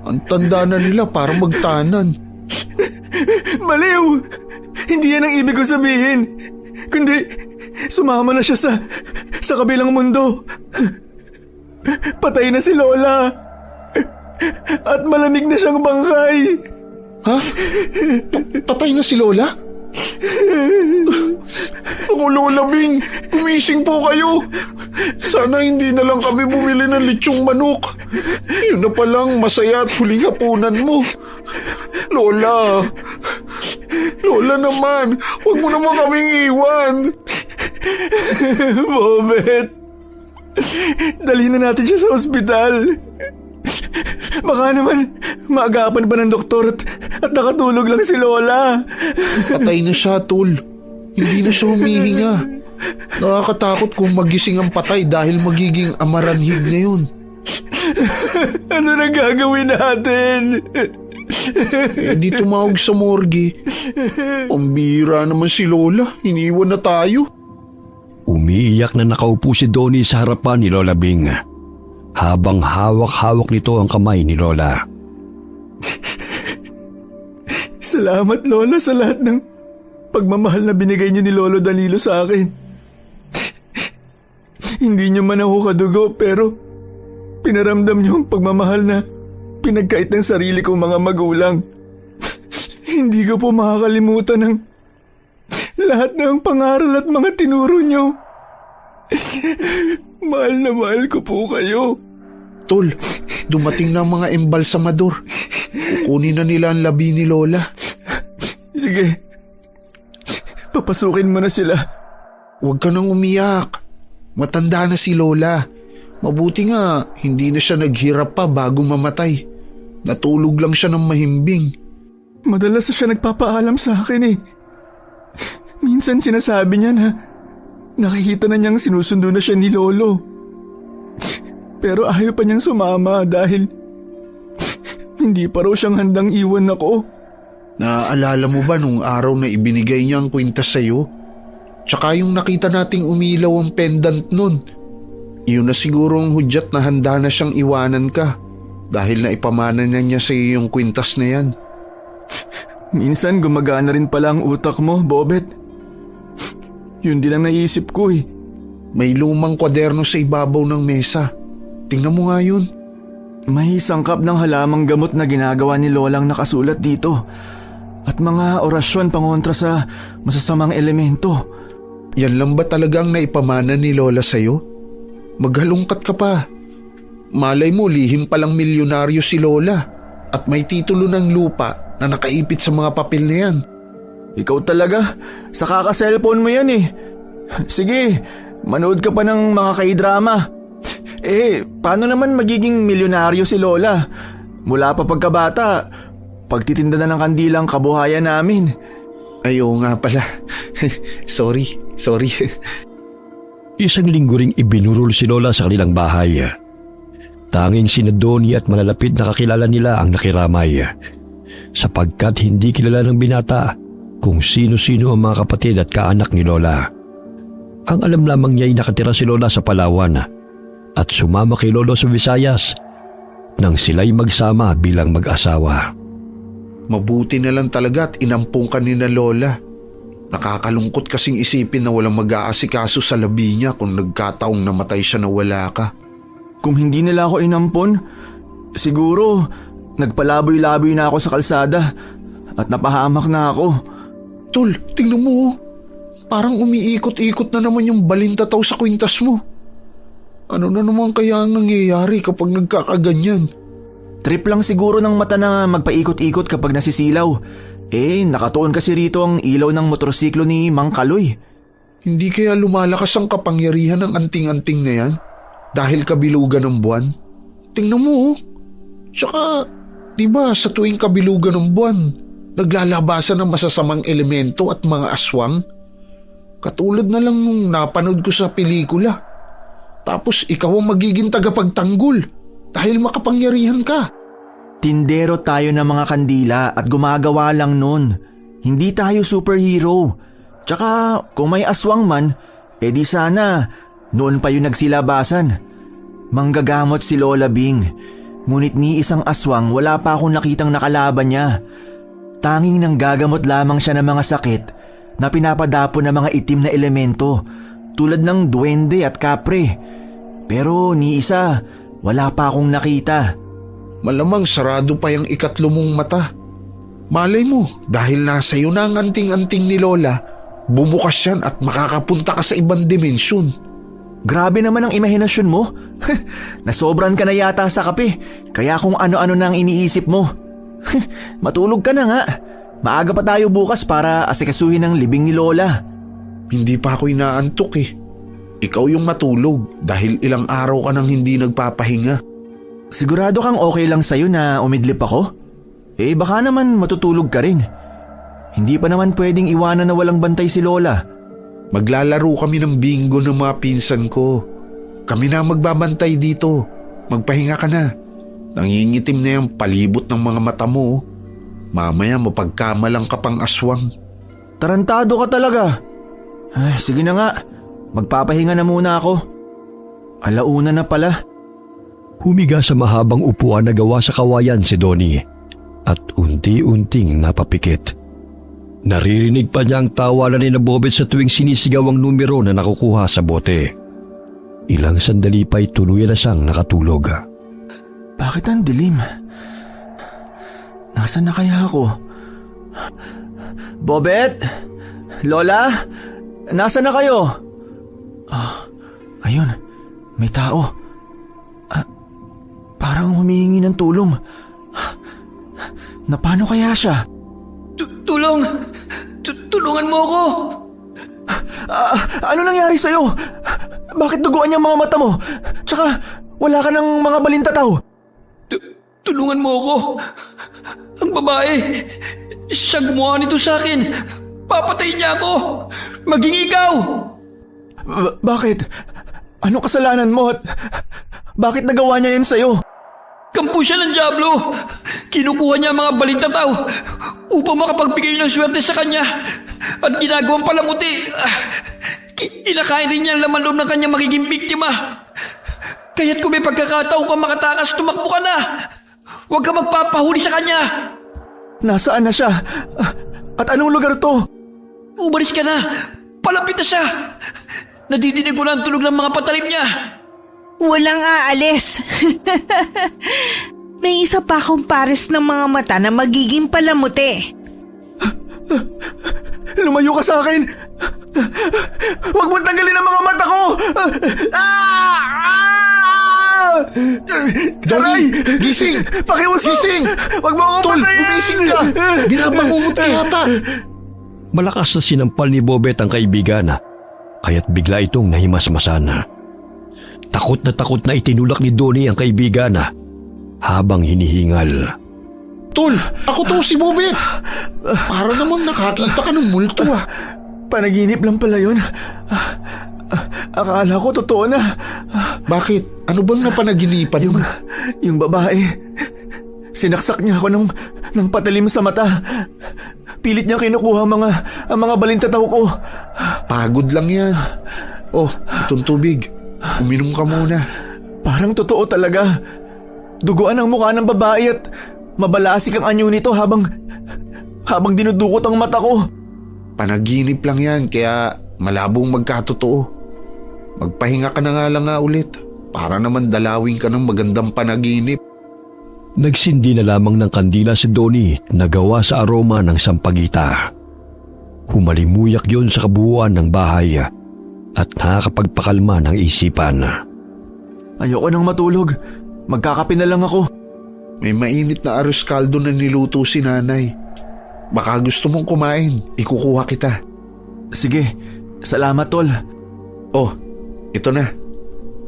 Ang tanda na nila para magtanan. Baliw! Hindi yan ang ibig ko sabihin. Kundi sumama na siya sa kabilang mundo. Patay na si Lola. At malamig na siyang bangkay. Ha? Patay na si Lola? Ako, Lola Bing, gumising po kayo. Sana hindi na lang kami bumili ng lechong manok. Yun na palang masaya at huling hapunan mo. Lola naman, huwag mo naman kaming iwan. Bobet, dalhin na natin siya sa ospital. Baka naman maagapan pa ng doktor at nakatulog lang si Lola. Patay na siya, Tol. Hindi na siya humihinga. Nakakatakot kung magising ang patay dahil magiging amaranhig na yun. Ano na gagawin natin? Di tumawag sa morgue. Pambira naman si Lola. Iniwan na tayo. Umiiyak na nakaupo si Donnie sa harapan ni Lola Bing habang hawak-hawak nito ang kamay ni Lola. Salamat, Lola, sa lahat ng pagmamahal na binigay niyo ni Lolo Danilo sa akin. Hindi niyo man ako kadugo pero pinaramdam niyo ang pagmamahal na pinagkait ng sarili kong mga magulang. Hindi ko po makakalimutan ang lahat ng pangaral at mga tinuro niyo. Mahal na mahal ko po kayo. Tol, dumating na ang mga embalsamador. Kukunin na nila ang labi ni Lola. Sige, papasukin mo na sila. Huwag ka nang umiyak. Matanda na si Lola. Mabuti nga, hindi na siya naghirap pa bago mamatay. Natulog lang siya ng mahimbing. Madalas na siya nagpapaalam sa akin eh. Minsan sinasabi niya na nakikita na niyang sinusundo na siya ni Lolo. Pero ayaw pa niyang sumama dahil hindi pa raw siyang handang iwan ako. Naaalala mo ba nung araw na ibinigay niya ang kwintas sa'yo? Tsaka yung nakita nating umilaw ang pendant nun. Yun na siguro ang hudyat na handa na siyang iwanan ka dahil naipamana na niya sa iyo yung kwintas na yan. Minsan gumagana rin pala ang utak mo, Bobet. Yun din ang naisip ko eh. May lumang kwaderno sa ibabaw ng mesa. Tingnan mo nga yun. May sangkap ng halamang gamot na ginagawa ni Lolang nakasulat dito. At mga orasyon pangontra sa masasamang elemento. Yan lang ba talagang naipamana ni Lola sa'yo? Maghalungkat ka pa. Malay mo lihim palang milyonaryo si Lola at may titulo ng lupa na nakaipit sa mga papel na yan. Ikaw talaga, sa kaka-cellphone mo yan eh. Sige, manood ka pa ng mga K-drama. Paano naman magiging milyonaryo si Lola? Mula pa pagkabata, pagtitinda na ng kandilang kabuhayan namin. Ay, oo nga pala. sorry. Isang linggo ring ibinurol si Lola sa kanilang bahay. Tanging sina Donnie at malalapit na kakilala nila ang nakiramay. Sapagkat hindi kilala ng binata kung sino-sino ang mga kapatid at kaanak ni Lola. Ang alam lamang niya ay nakatira si Lola sa Palawan at sumama kay Lolo sa Visayas nang sila'y magsama bilang mag-asawa. Mabuti na lang talaga at inampung ka ni na Lola. Nakakalungkot kasing isipin na walang mag-aasikaso sa labi niya kung nagkataong namatay siya na wala ka. Kung hindi nila ako inampon, siguro nagpalaboy-laboy na ako sa kalsada at napahamak na ako. Tol, tingnan mo. Parang umiikot-ikot na naman yung balintataw sa kwintas mo. Ano na naman kaya ang nangyayari kapag nagkakaganyan? Trip lang siguro ng mata na magpaikot-ikot kapag nasisilaw. Nakatuon kasi rito ang ilaw ng motorsiklo ni Mang Kaloy. Hindi kaya lumalakas ang kapangyarihan ng anting-anting na yan? Dahil kabilugan ng buwan? Tingnan mo. Tsaka, diba sa tuwing kabilugan ng buwan, naglalabasan ng masasamang elemento at mga aswang? Katulad na lang nung napanood ko sa pelikula. Tapos ikaw ang magiging tagapagtanggol dahil makapangyarihan ka. Tindero tayo ng mga kandila at gumagawa lang nun. Hindi tayo superhero. Tsaka kung may aswang man, di sana noon pa yung nagsilabasan. Manggagamot si Lola Bing. Ngunit ni isang aswang wala pa akong nakitang nakalaban niya. Tanging nanggagamot lamang siya ng mga sakit na pinapadapo ng mga itim na elemento tulad ng duwende at kapre. Pero ni isa, wala pa akong nakita. Malamang sarado pa yung ikatlo mong mata. Malay mo, dahil nasa iyo na ang anting-anting ni Lola, bumukas yan at makakapunta ka sa ibang dimensyon. Grabe naman ang imahinasyon mo. Nasobran ka na yata sa kape, kaya kung ano-ano na ang iniisip mo. Matulog ka na nga. Maaga pa tayo bukas para asikasuhin ang libing ni Lola. Hindi pa ako inaantok eh. Ikaw yung matulog dahil ilang araw ka nang hindi nagpapahinga. Sigurado kang okay lang sa'yo na umidlip ako? Baka naman matutulog ka rin. Hindi pa naman pwedeng iwanan na walang bantay si Lola. Maglalaro kami ng bingo ng mga pinsan ko. Kami na magbabantay dito. Magpahinga ka na. Nangingitim na yung palibot ng mga mata mo. Mamaya mapagkamalang ka pang aswang. Tarantado ka talaga. Sige na nga. Magpapahinga na muna ako. Alauna na pala. Humiga sa mahabang upuan na gawa sa kawayan si Donnie at unti-unting napapikit. Naririnig pa niya ang tawanan ni Bobet sa tuwing sinisigaw ang numero na nakukuha sa bote. Ilang sandali pa'y tuluyan na siyang nakatulog. Bakit ang dilim? Nasaan na kaya ako? Bobet? Lola? Nasaan na kayo? Ayun, may tao. Parang humihingi ng tulong. Na paano kaya siya? Tulong! Tulungan mo ako! Ano nangyari sa'yo? Bakit duguan niya mga mata mo? Tsaka wala ka ng mga balintataw. Tulungan mo ako! Ang babae! Siya gumawa nito sa akin! Papatayin niya ako! Maging ikaw! Bakit? Anong kasalanan mo at bakit nagawa niya yan sa'yo? Kampo siya ng dyablo! Kinukuha niya ang mga balintataw upang makapagbigay ng swerte sa kanya at ginagawang palamuti. Kinakain rin niya ang laman loob ng kanyang magiging biktima. Kaya't kung may pagkakataon ka makatakas, tumakbo ka na! Huwag ka magpapahuli sa kanya! Nasaan na siya? At anong lugar to? Umalis ka na! Palapit na siya! Nadidinig ko na ang tunog ng mga patalim niya! Walang aalis. May isa pa akong pares ng mga mata na magiging palamuti. Lumayo ka sa akin! Huwag mong tanggalin ang mga mata ko! Donnie! Gising! Pakiusap! Gising! Huwag mo akong Tol, patayin! gumising ka! Binabangungot ka yata! Malakas na sinampal ni Bobet ang kaibigan, kaya't bigla itong nahimasmasan. Takot na itinulak ni Donnie ang kaibigan habang hinihingal. Tol, ako to si Bobet. Para namang nakakita ka ng multo Panaginip lang pala yun. Akala ko totoo na. Bakit? Ano bang napanaginipan mo? Yung babae, sinaksak niya ako ng patalim sa mata. Pilit niya kinukuha ang mga balintataw ko. Pagod lang yan. Oh, itong tubig. Uminom ka muna. Parang totoo talaga. Duguan ang mukha ng babae at mabalasik ang anyo nito habang dinudukot ang mata ko. Panaginip lang yan, kaya malabong magkatotoo. Magpahinga ka na nga lang ulit para naman dalawin ka ng magandang panaginip. Nagsindi na lamang ng kandila si Donnie na gawa sa aroma ng sampagita. Humalimuyak yon sa kabuuan ng bahay at nakakapagpakalma ng isipan. Ayoko nang matulog. Magkakape na lang ako. May mainit na arroz caldo na niluto si nanay. Baka gusto mong kumain, ikukuha kita. Sige, salamat tol. Oh, ito na.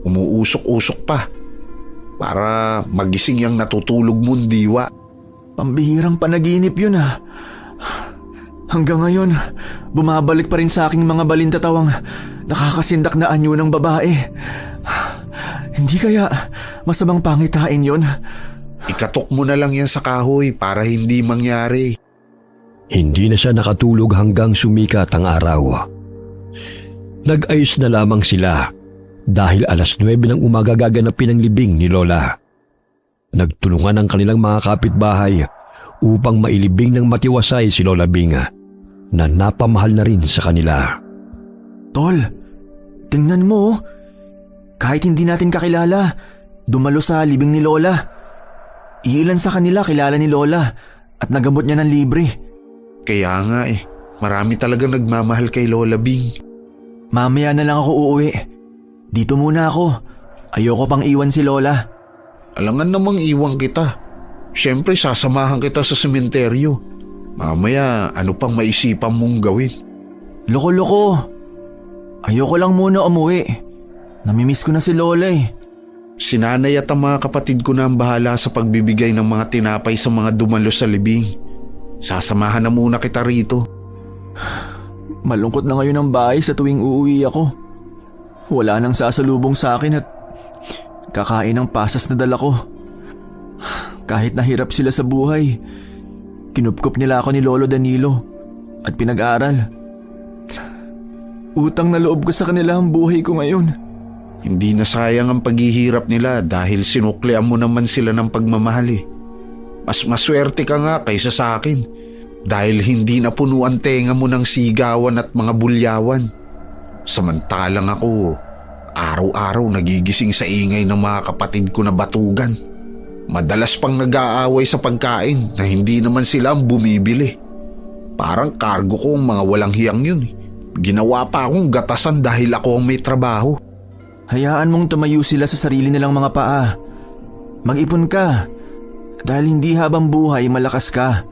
Umuusok-usok pa. Para magising yung natutulog mong diwa. Pambihirang panaginip yun Hanggang ngayon, bumabalik pa rin sa aking mga balintatawang nakakasindak na anyo ng babae. Hindi kaya masamang pangitain yun? Ikatok mo na lang yan sa kahoy para hindi mangyari. Hindi na siya nakatulog hanggang sumikat ang araw. Nag-ayos na lamang sila dahil 9:00 ng umaga gaganapin ang libing ni Lola. Nagtulungan ang kanilang mga kapitbahay upang mailibing ng matiwasay si Lola Bing na napamahal na rin sa kanila. Tol, tingnan mo. Kahit hindi natin kakilala, dumalo sa libing ni Lola. Iilan sa kanila kilala ni Lola at nagamot niya ng libre. Kaya nga marami talaga nagmamahal kay Lola Bing. Mamaya na lang ako uuwi. Dito muna ako. Ayoko pang iwan si Lola. Alangan namang iwan kita. Siyempre sasamahan kita sa sementeryo. Mamaya ano pang maisipan mong gawin? Loko-loko. Ayoko lang muna umuwi. Namimiss ko na si Lola Si nanay at ang mga kapatid ko na ang bahala sa pagbibigay ng mga tinapay sa mga dumalo sa libing. Sasamahan na muna kita rito. Malungkot na ngayon ang bahay sa tuwing uuwi ako. Wala nang sasalubong sa akin at kakain ng pasas na dala ko. Kahit nahirap sila sa buhay, kinupkup nila ako ni Lolo Danilo at pinag-aral. Utang na loob ko sa kanila ang buhay ko ngayon. Hindi na sayang ang paghihirap nila dahil sinuklian mo naman sila ng pagmamahal. Mas maswerte ka nga kaysa sa akin dahil hindi napuno ang tenga mo ng sigawan at mga bulyawan. Samantalang ako, araw-araw nagigising sa ingay ng mga kapatid ko na batugan. Madalas pang nag-aaway sa pagkain na hindi naman sila ang bumibili. Parang kargo ko ang mga walang hiyang yun. Ginawa pa akong gatasan dahil ako ang may trabaho. Hayaan mong tumayo sila sa sarili nilang mga paa. Mag-ipon ka dahil hindi habang buhay malakas ka.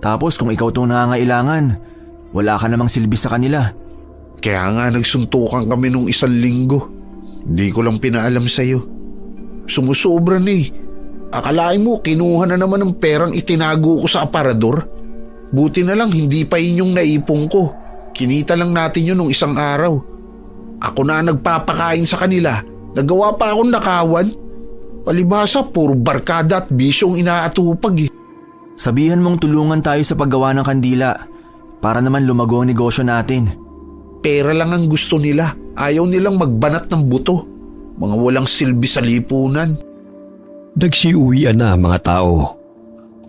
Tapos kung ikaw itong nangangailangan, wala ka namang silbi sa kanila. Kaya nga nagsuntukan kami nung 1 linggo. Di ko lang pinaalam sa'yo. Sumusobra na Akalain mo kinuha na naman ng perang itinago ko sa aparador? Buti na lang hindi pa yun yung naipong ko. Kinita lang natin yun nung 1 araw. Ako na nagpapakain sa kanila. Nagawa pa akong nakawan. Palibhasa puro barkada at bisyong inaatupag Sabihan mong tulungan tayo sa paggawa ng kandila para naman lumago ang negosyo natin. Pera lang ang gusto nila. Ayaw nilang magbanat ng buto. Mga walang silbi sa lipunan. Nagsiuwian na ang mga tao.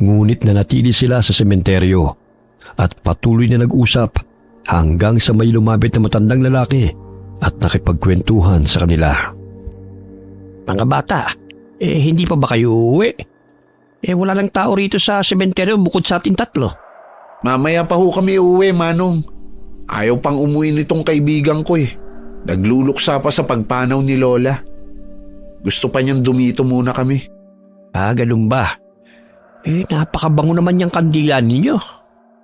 Ngunit nanatili sila sa sementeryo at patuloy na nag-usap hanggang sa may lumapit na matandang lalaki at nakipagkwentuhan sa kanila. Mga bata, hindi pa ba kayo uuwi? Wala lang tao rito sa sementeryo bukod sa ating 3. Mamaya pa ho kami uuwi, Manong. Ayaw pang umuwi nitong kaibigan ko Nagluluksa pa sa pagpanaw ni Lola. Gusto pa niyang dumito muna kami. Ganun ba? Napakabango naman yung kandila ninyo.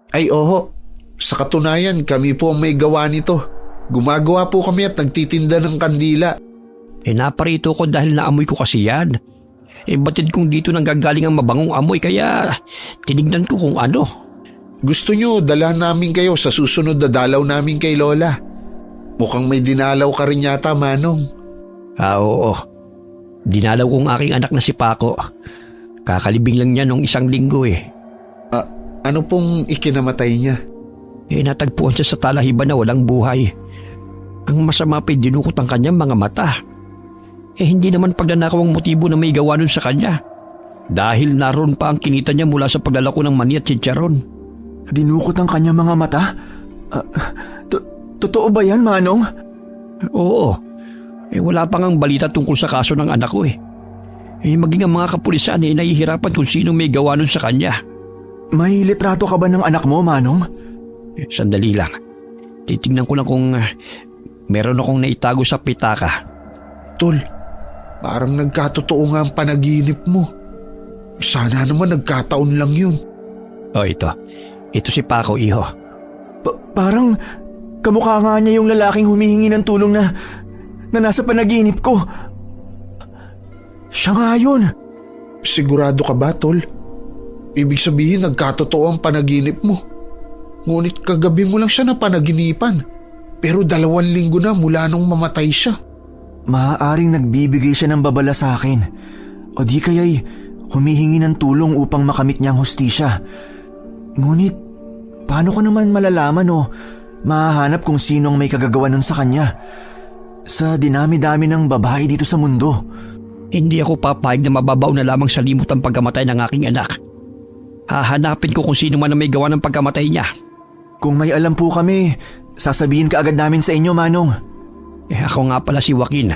Ay, oho. Sa katunayan, kami po ang may gawa nito. Gumagawa po kami at nagtitinda ng kandila. Naparito ko dahil naamoy ko kasi yan. Batid kong dito nanggagaling ang mabangong amoy kaya tinignan ko kung ano. Gusto nyo, dalahan namin kayo sa susunod na dalaw namin kay Lola. Mukhang may dinalaw ka rin yata, Manong. Oo. Dinalaw kong aking anak na si Paco. Kakalibing lang niya nung 1 linggo eh. Ano pong ikinamatay niya? Natagpuan siya sa talahiban na walang buhay. Ang masama pa'y dinukot ang kanyang mga mata. Hindi naman pagnanakaw ang motibo na may gawa nun sa kanya. Dahil naroon pa ang kinita niya mula sa paglalako ng mani at chicharon. Dinukot ang kanyang mga mata? Totoo ba yan, Manong? Oo. Wala pa ngang balita tungkol sa kaso ng anak ko eh. Maging ang mga kapulisan nahihirapan kung sino may gawa nun sa kanya. May litrato ka ba ng anak mo, Manong? Sandali lang. Titignan ko lang kung meron akong naitago sa pitaka. Tol, parang nagkatotoo nga ang panaginip mo. Sana naman nagkataon lang yun. Ito. Ito si Paco, iho. Parang kamukha nga niya yung lalaking humihingi ng tulong na nasa panaginip ko. Siya nga yun. Sigurado ka ba, Tol? Ibig sabihin nagkatotoo ang panaginip mo. Ngunit kagabi mo lang siya napanaginipan. Pero 2 linggo na mula nung mamatay siya. Maaaring nagbibigay siya ng babala sa akin. O di kaya'y humihingi ng tulong upang makamit niya ang hustisya. Ngunit, paano ko naman malalaman o mahahanap kung sino ang may kagagawa nun sa kanya? Sa dinami-dami ng babae dito sa mundo. Hindi ako papayag na mababaw na lamang sa limot ang pagkamatay ng aking anak. Hahanapin ko kung sino man ang may gawa ng pagkamatay niya. Kung may alam po kami, sasabihin ka agad namin sa inyo, Manong. Ako nga pala si Joaquin.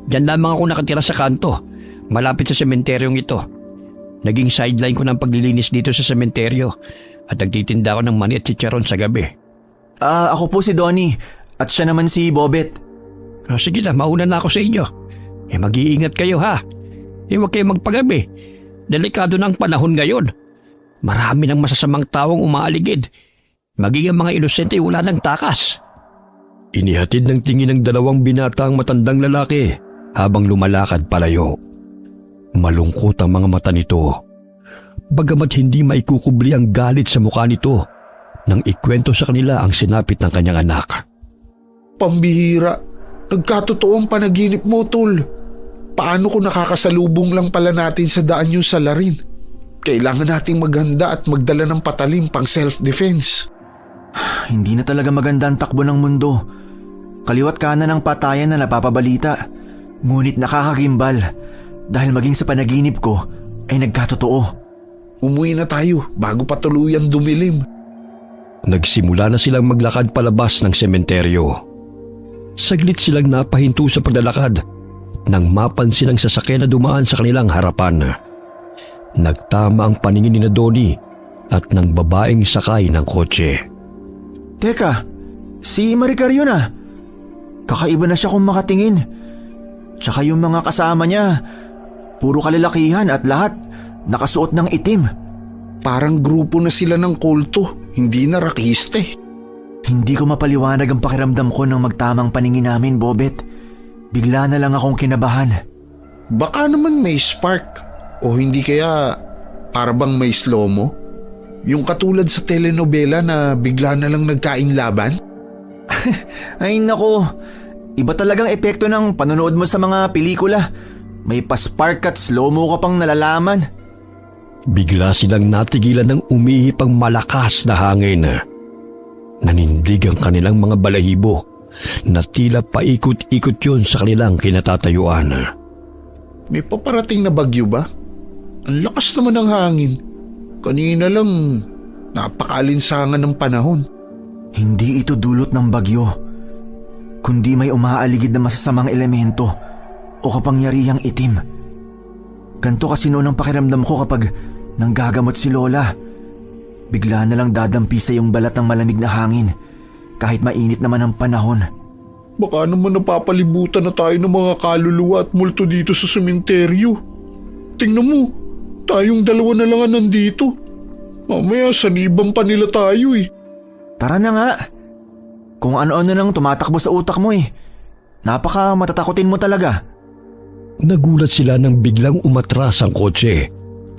Diyan lamang ako nakatira sa kanto, malapit sa sementeryong ito. Naging sideline ko ng paglilinis dito sa sementeryo at nagtitinda ko ng mani at chicharon sa gabi. Ako po si Donnie at siya naman si Bobet. Sige na, mauna na ako sa inyo. Mag-iingat kayo ha. Huwag kayong magpagabi. Delikado na ang panahon ngayon. Marami ng masasamang tawang umaaligid. Maging ang mga inosente wala ng takas. Inihatid ng tingin ng 2 binatang matandang lalaki habang lumalakad palayo. Malungkot ang mga mata nito. Bagamat hindi maikukubli ang galit sa mukha nito nang ikwento sa kanila ang sinapit ng kanyang anak. Pambihira, nagkatotoo ang panaginip mo, Tol. Paano kung nakakasalubong lang pala natin sa daan yung salarin? Kailangan nating maghanda at magdala ng patalim pang self-defense. Hindi na talaga maganda ang takbo ng mundo. Kaliwat kanan ng patayan na napapabalita. Ngunit nakakagimbal dahil maging sa panaginip ko ay nagkatotoo. Umuwi na tayo bago pa tuluyang dumilim. Nagsimula na silang maglakad palabas ng sementeryo. Saglit silang napahinto sa paglalakad nang mapansin ang sasakyan na dumaan sa kanilang harapan. Nagtama ang paningin ni Donnie at ng babaeng sakay ng kotse. Teka, si Maricar yun ah. Kakaiba na siya kung makatingin. Tsaka yung mga kasama niya, puro kalalakihan at lahat nakasuot ng itim. Parang grupo na sila ng kulto, hindi na rakiste. Hindi ko mapaliwanag ang pakiramdam ko nang magtamang paningin namin, Bobet. Bigla na lang akong kinabahan. Baka naman may spark o hindi kaya para bang may slow-mo? Yung katulad sa telenovela na bigla na lang nagkain laban? Ay nako, iba talagang epekto ng panonood mo sa mga pelikula. May pa-spark at slow-mo ka pang nalalaman. Bigla silang natigilan ng umihip ang malakas na hangin. Nanindig ang kanilang mga balahibo na tila paikot-ikot yun sa kanilang kinatatayuan. May paparating na bagyo ba? Ang lakas naman ng hangin. Kanina lang napakalinsangan ng panahon. Hindi ito dulot ng bagyo, kundi may umaaligid na masasamang elemento o kapangyarihang itim. Ganto kasi noon ang pakiramdam ko kapag nanggagamot si Lola. Bigla na lang dadampi sa iyong balat ng malamig na hangin kahit mainit naman ang panahon. Baka naman napapalibutan na tayo ng mga kaluluwa at multo dito sa sementeryo. Tingnan mo, tayong 2 na lang nandito. Mamaya sanibang pa nila tayo eh. Tara na nga. Kung ano-ano nang tumatakbo sa utak mo eh. Napaka matatakutin mo talaga. Nagulat sila nang biglang umatras ang kotse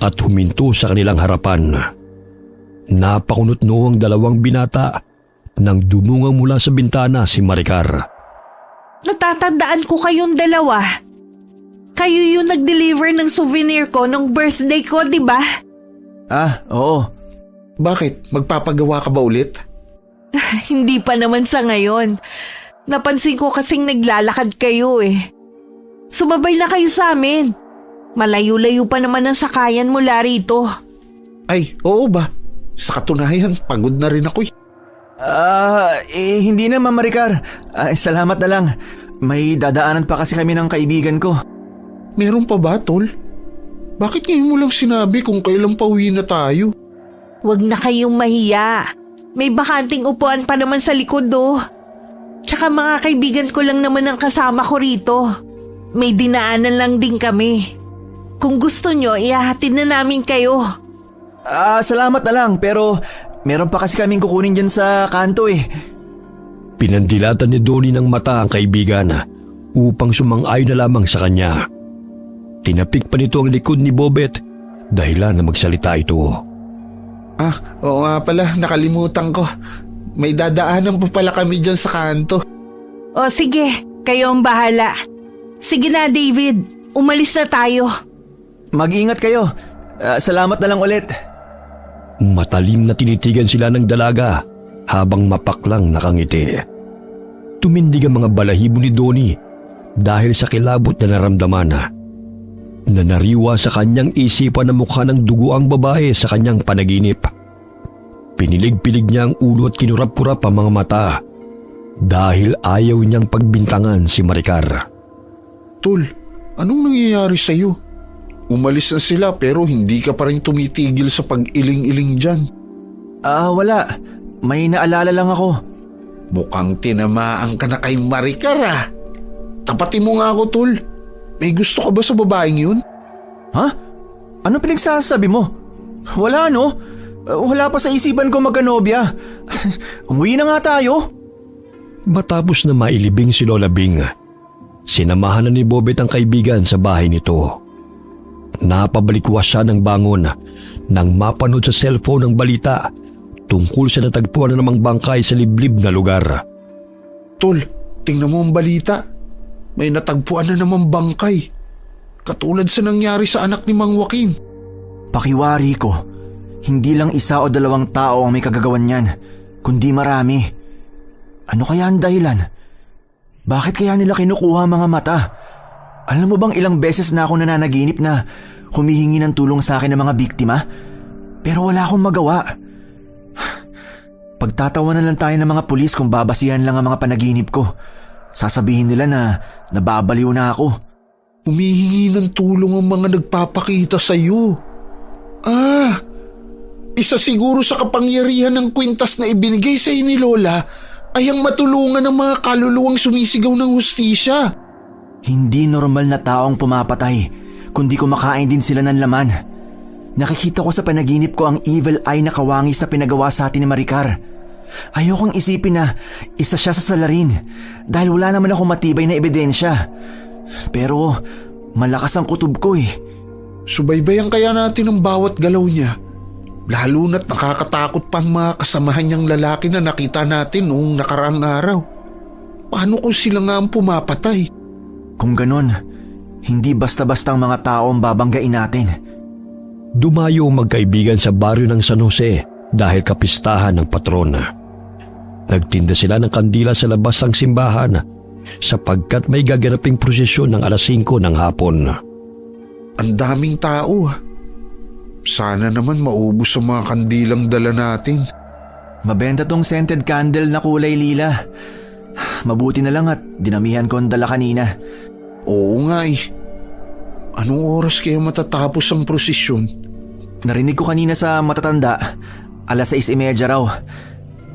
at huminto sa kanilang harapan. Napakunot noong dalawang binata nang dumungang mula sa bintana si Maricar. Natatandaan ko kayong dalawa. Kayo yung nag-deliver ng souvenir ko nung birthday ko, di ba? Oo. Bakit? Magpapagawa ka ba ulit? Hindi pa naman sa ngayon. Napansin ko kasing naglalakad kayo eh. Sumabay na kayo sa amin. Malayo-layo pa naman ang sakayan mula rito. Ay, oo ba? Sa katunayan, pagod na rin ako eh. Hindi na, Ma'am Maricar. Salamat na lang. May dadaanan pa kasi kami ng kaibigan ko. Meron pa ba, Tol? Bakit ngayon mo lang sinabi kung kailan pa uwi na tayo? Huwag na kayong mahiya. May bakanting upuan pa naman sa likod Tsaka mga kaibigan ko lang naman ang kasama ko rito. May dinaanan lang din kami. Kung gusto nyo, ihahatid na namin kayo. Salamat na lang pero meron pa kasi kaming kukunin dyan sa kanto eh. Pinandilatan ni Donnie ng mata ang kaibigan upang sumang-ayon na lamang sa kanya. Tinapik pa nito ang likod ni Bobet dahilan na magsalita ito. Oo nga pala, nakalimutan ko. May dadaanan pa pala kami dyan sa kanto. O sige, kayo ang bahala. Sige na, David. Umalis na tayo. Mag-ingat kayo. Salamat na lang ulit. Matalim na tinitigan sila ng dalaga habang mapaklang nakangiti. Tumindig ang mga balahibo ni Donnie dahil sa kilabot na naramdaman na nariwa sa kanyang isipan na mukha ng dugo ang babae sa kanyang panaginip. Pinilig-pilig niya ang ulo at kinurap-kurap ang mga mata dahil ayaw niyang pagbintangan si Maricar. Tol, anong nangyayari sa'yo? Umalis na sila pero hindi ka pa rin tumitigil sa pag-iling-iling dyan. Wala. May naalala lang ako. Mukhang tinamaan ka na kay Maricar Tapatin mo nga ako, Tol. May gusto ka ba sa babaeng yun? Ha? Ano pinagsasabi mo? Wala no? Wala pa sa isipan ko magkanobya. Umuwi na nga tayo. Matapos na mailibing si Lola Bing, sinamahan na ni Bobet ang kaibigan sa bahay nito. Napabalikwas siya ng bangon nang mapanood sa cellphone ang balita tungkol sa natagpuan na namang bangkay sa liblib na lugar. Tol, tingnan mo ang balita. May natagpuan na namang bangkay. Katulad sa nangyari sa anak ni Mang Joaquin. Pakiwari ko, hindi lang isa o dalawang tao ang may kagagawan niyan, kundi marami. Ano kaya ang dahilan? Bakit kaya nila kinukuha mga mata? Alam mo bang ilang beses na ako nananaginip na humihingi ng tulong sa akin ng mga biktima? Pero wala akong magawa. Pagtatawanan lang tayo ng mga pulis kung babasihan lang ang mga panaginip ko. Sasabihin nila na nababaliw na ako. Humihingi ng tulong ang mga nagpapakita sa iyo. Isa siguro sa kapangyarihan ng kwintas na ibinigay sa ni Lola ay ang matulungan ng mga kaluluwang sumisigaw ng hustisya. Hindi normal na taong pumapatay, kundi kumakain din sila ng laman. Nakikita ko sa panaginip ko ang evil eye na kawangis na pinagawa sa atin ni Maricar. Ayokong isipin na isa siya sa salarin dahil wala naman akong matibay na ebidensya. Pero malakas ang kutob ko eh. Subaybayan kaya natin ang bawat galaw niya. Lalo na't nakakatakot pa ang mga kasamahan niyang lalaki na nakita natin noong nakaraang araw. Paano kung sila nga ang pumapatay? Kung ganon, hindi basta-basta ang mga tao ang babanggain natin. Dumayo ang magkaibigan sa baryo ng San Jose dahil kapistahan ng patron. Nagtinda sila ng kandila sa labas ng simbahan sapagkat may gaganaping prosesyon ng 5:00 ng hapon. Ang daming tao. Sana naman maubos ang mga kandilang dala natin. Mabenta tong scented candle na kulay lila. Mabuti na lang at dinamihan ko ang dala kanina. Oo nga eh. Anong oras kaya matatapos ang prosesyon? Narinig ko kanina sa matatanda, 6:30 raw.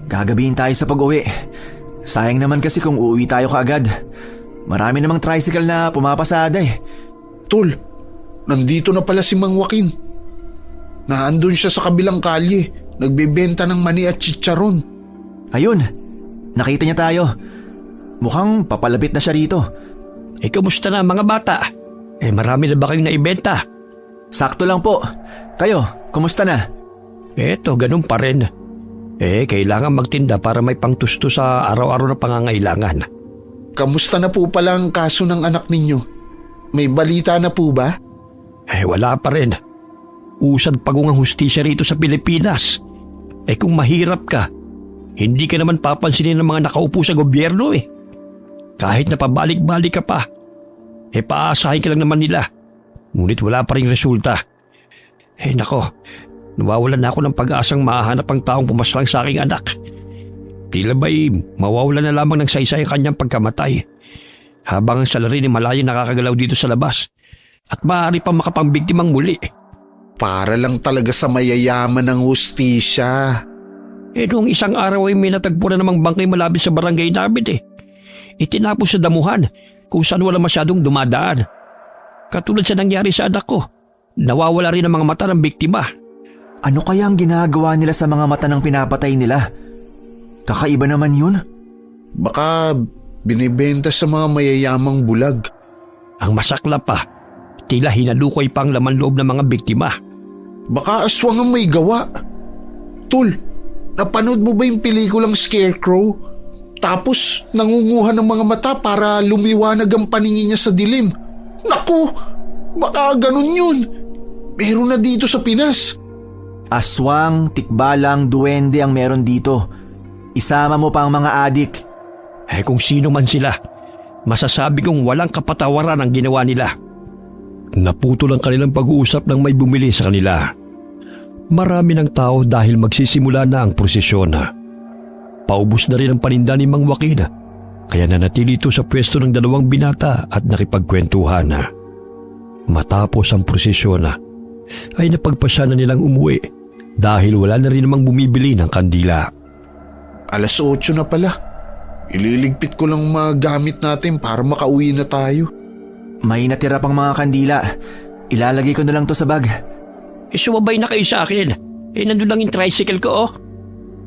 Gagabihin tayo sa pag-uwi. Sayang naman kasi kung uuwi tayo kaagad. Marami namang tricycle na pumapasada eh. Tol, nandito na pala si Mang Joaquin. Naandun siya sa kabilang kalye, nagbebenta ng mani at chicharon. Ayun, nakita niya tayo. Mukhang papalapit na siya rito. Kamusta na mga bata? Marami na ba kayong naibenta? Sakto lang po. Kayo, kumusta na? Eto, ganun pa rin. Kailangan magtinda para may pangtusto sa araw-araw na pangangailangan. Kamusta na po pala ang kaso ng anak ninyo? May balita na po ba? Wala pa rin. Usad pagong ang hustisya rito sa Pilipinas. Kung mahirap ka, hindi ka naman papansinin ng mga nakaupo sa gobyerno Kahit na pabalik-balik ka pa, paasahin ka lang naman nila. Ngunit wala pa rin resulta. Nako, nawawalan na ako ng pag-asang mahanap ang taong pumaslang sa aking anak. Tila ba'y mawawalan na lamang ng saysay ang kanyang pagkamatay. Habang ang salarin ni Malaya nakakagalaw dito sa labas at maaari pa makapangbiktimang muli. Para lang talaga sa mayayaman ng hustisya. Noong isang araw ay may natagpo na namang bangkay malapit sa barangay namin Itinapos sa damuhan kung saan wala masyadong dumadaan. Katulad sa nangyari sa anak ko, nawawala rin ang mga mata ng biktima. Ano kaya ang ginagawa nila sa mga mata ng pinapatay nila? Kakaiba naman yun. Baka binibenta sa mga mayayamang bulag. Ang masakla pa, tila hinalukoy pa ang laman loob ng mga biktima. Baka aswang ang may gawa. Tol, napanood mo ba yung pelikulang Scarecrow? Tapos nangunguha ng mga mata para lumiwanag ang paningin niya sa dilim. Naku, baka ganun yun. Meron na dito sa Pinas. Aswang, tikbalang, duwende ang meron dito. Isama mo pa ang mga adik. Kung sino man sila, masasabi kong walang kapatawaran ang ginawa nila. Naputol ang kanilang pag-uusap nang may bumili sa kanila. Marami ng tao dahil magsisimula na ang prosesyon. Paubos na rin ang paninda ni Mang Joaquin, kaya nanatili ito sa pwesto ng 2 binata at nakipagkwentuhan. Matapos ang prosesyon ay napagpasya na nilang umuwi dahil wala na rin namang bumibili ng kandila. 8:00 na pala. Ililigpit ko lang mga gamit natin para makauwi na tayo. May natira pang mga kandila. Ilalagay ko na lang to sa bag. Sumabay na kayo sa akin. Nandun lang yung tricycle ko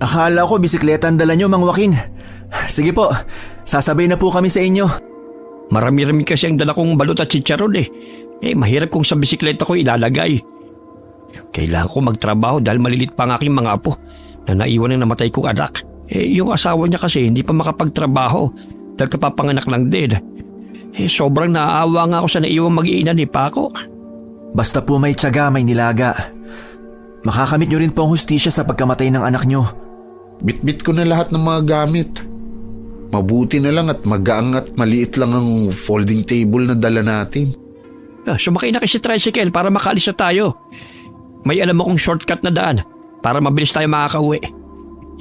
Akala ko bisikleta ang dala nyo, Mang Joaquin. Sige po, sasabay na po kami sa inyo. Marami-rami kasi ang dala kong balot at chicharon mahirap kung sa bisikleta ko ilalagay. Kailangan ko magtrabaho dahil malilit pa ang aking mga apo na naiwan ng namatay kong anak. Yung asawa niya kasi hindi pa makapagtrabaho dahil kapapanganak lang din. Sobrang naaawa nga ako sa naiwang mag-iina ni Paco. Basta po may tiyaga, may nilaga. Makakamit nyo rin po ang hustisya sa pagkamatay ng anak nyo. Bitbit ko na lahat ng mga gamit. Mabuti na lang at magaang at maliit lang ang folding table na dala natin. Sumakay na kayo sa tricycle para makaalis na tayo. May alam akong shortcut na daan para mabilis tayo makakauwi.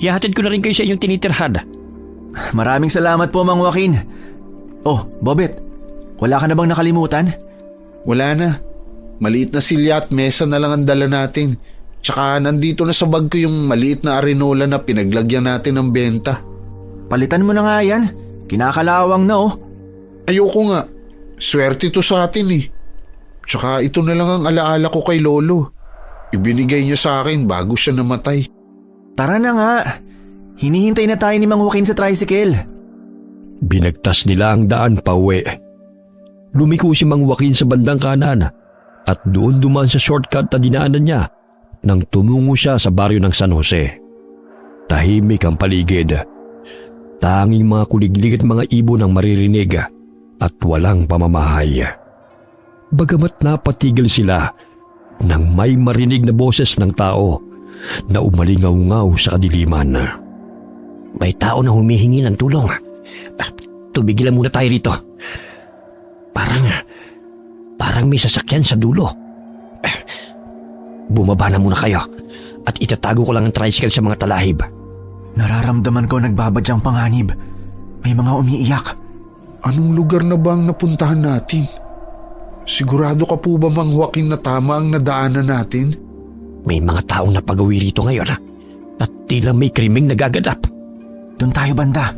Ihahatid ko na rin kayo sa inyong tinitirhan. Maraming salamat po, Mang Joaquin. Oh, Bobet, wala ka na bang nakalimutan? Wala na. Maliit na silya at mesa na lang ang dala natin. Tsaka nandito na sa bag ko yung maliit na arenola na pinaglagyan natin ng benta. Palitan mo na nga yan. Kinakalawang na Ayoko nga. Swerte to sa atin Tsaka ito na lang ang alaala ko kay Lolo. Ibinigay niya sa akin bago siya namatay. Tara na nga. Hinihintay na tayo ni Mang Joaquin sa tricycle. Binagtas nila ang daan pauwi. Lumiko si Mang Joaquin sa bandang kanan at doon dumaan sa shortcut na dinaanan niya nang tumungo siya sa baryo ng San Jose. Tahimik ang paligid. Tanging mga kuliglig at mga ibon ang maririnig at walang pamamahay. Bagamat napatigil sila nang may marinig na boses ng tao na umalingaw-ngaw sa kadiliman. May tao na humihingi ng tulong. Tumigilan muna tayo rito. Parang may sasakyan sa dulo. Bumaba na muna kayo at itatago ko lang ang tricycle sa mga talahib. Nararamdaman ko nagbabadyang panganib. May mga umiiyak. Anong lugar na ba ang napuntahan natin? Sigurado ka po ba, Mang Joaquin, na tama ang nadaanan natin? May mga taong napagawi rito ngayon at tila may krimeng nagaganap. Doon tayo banda.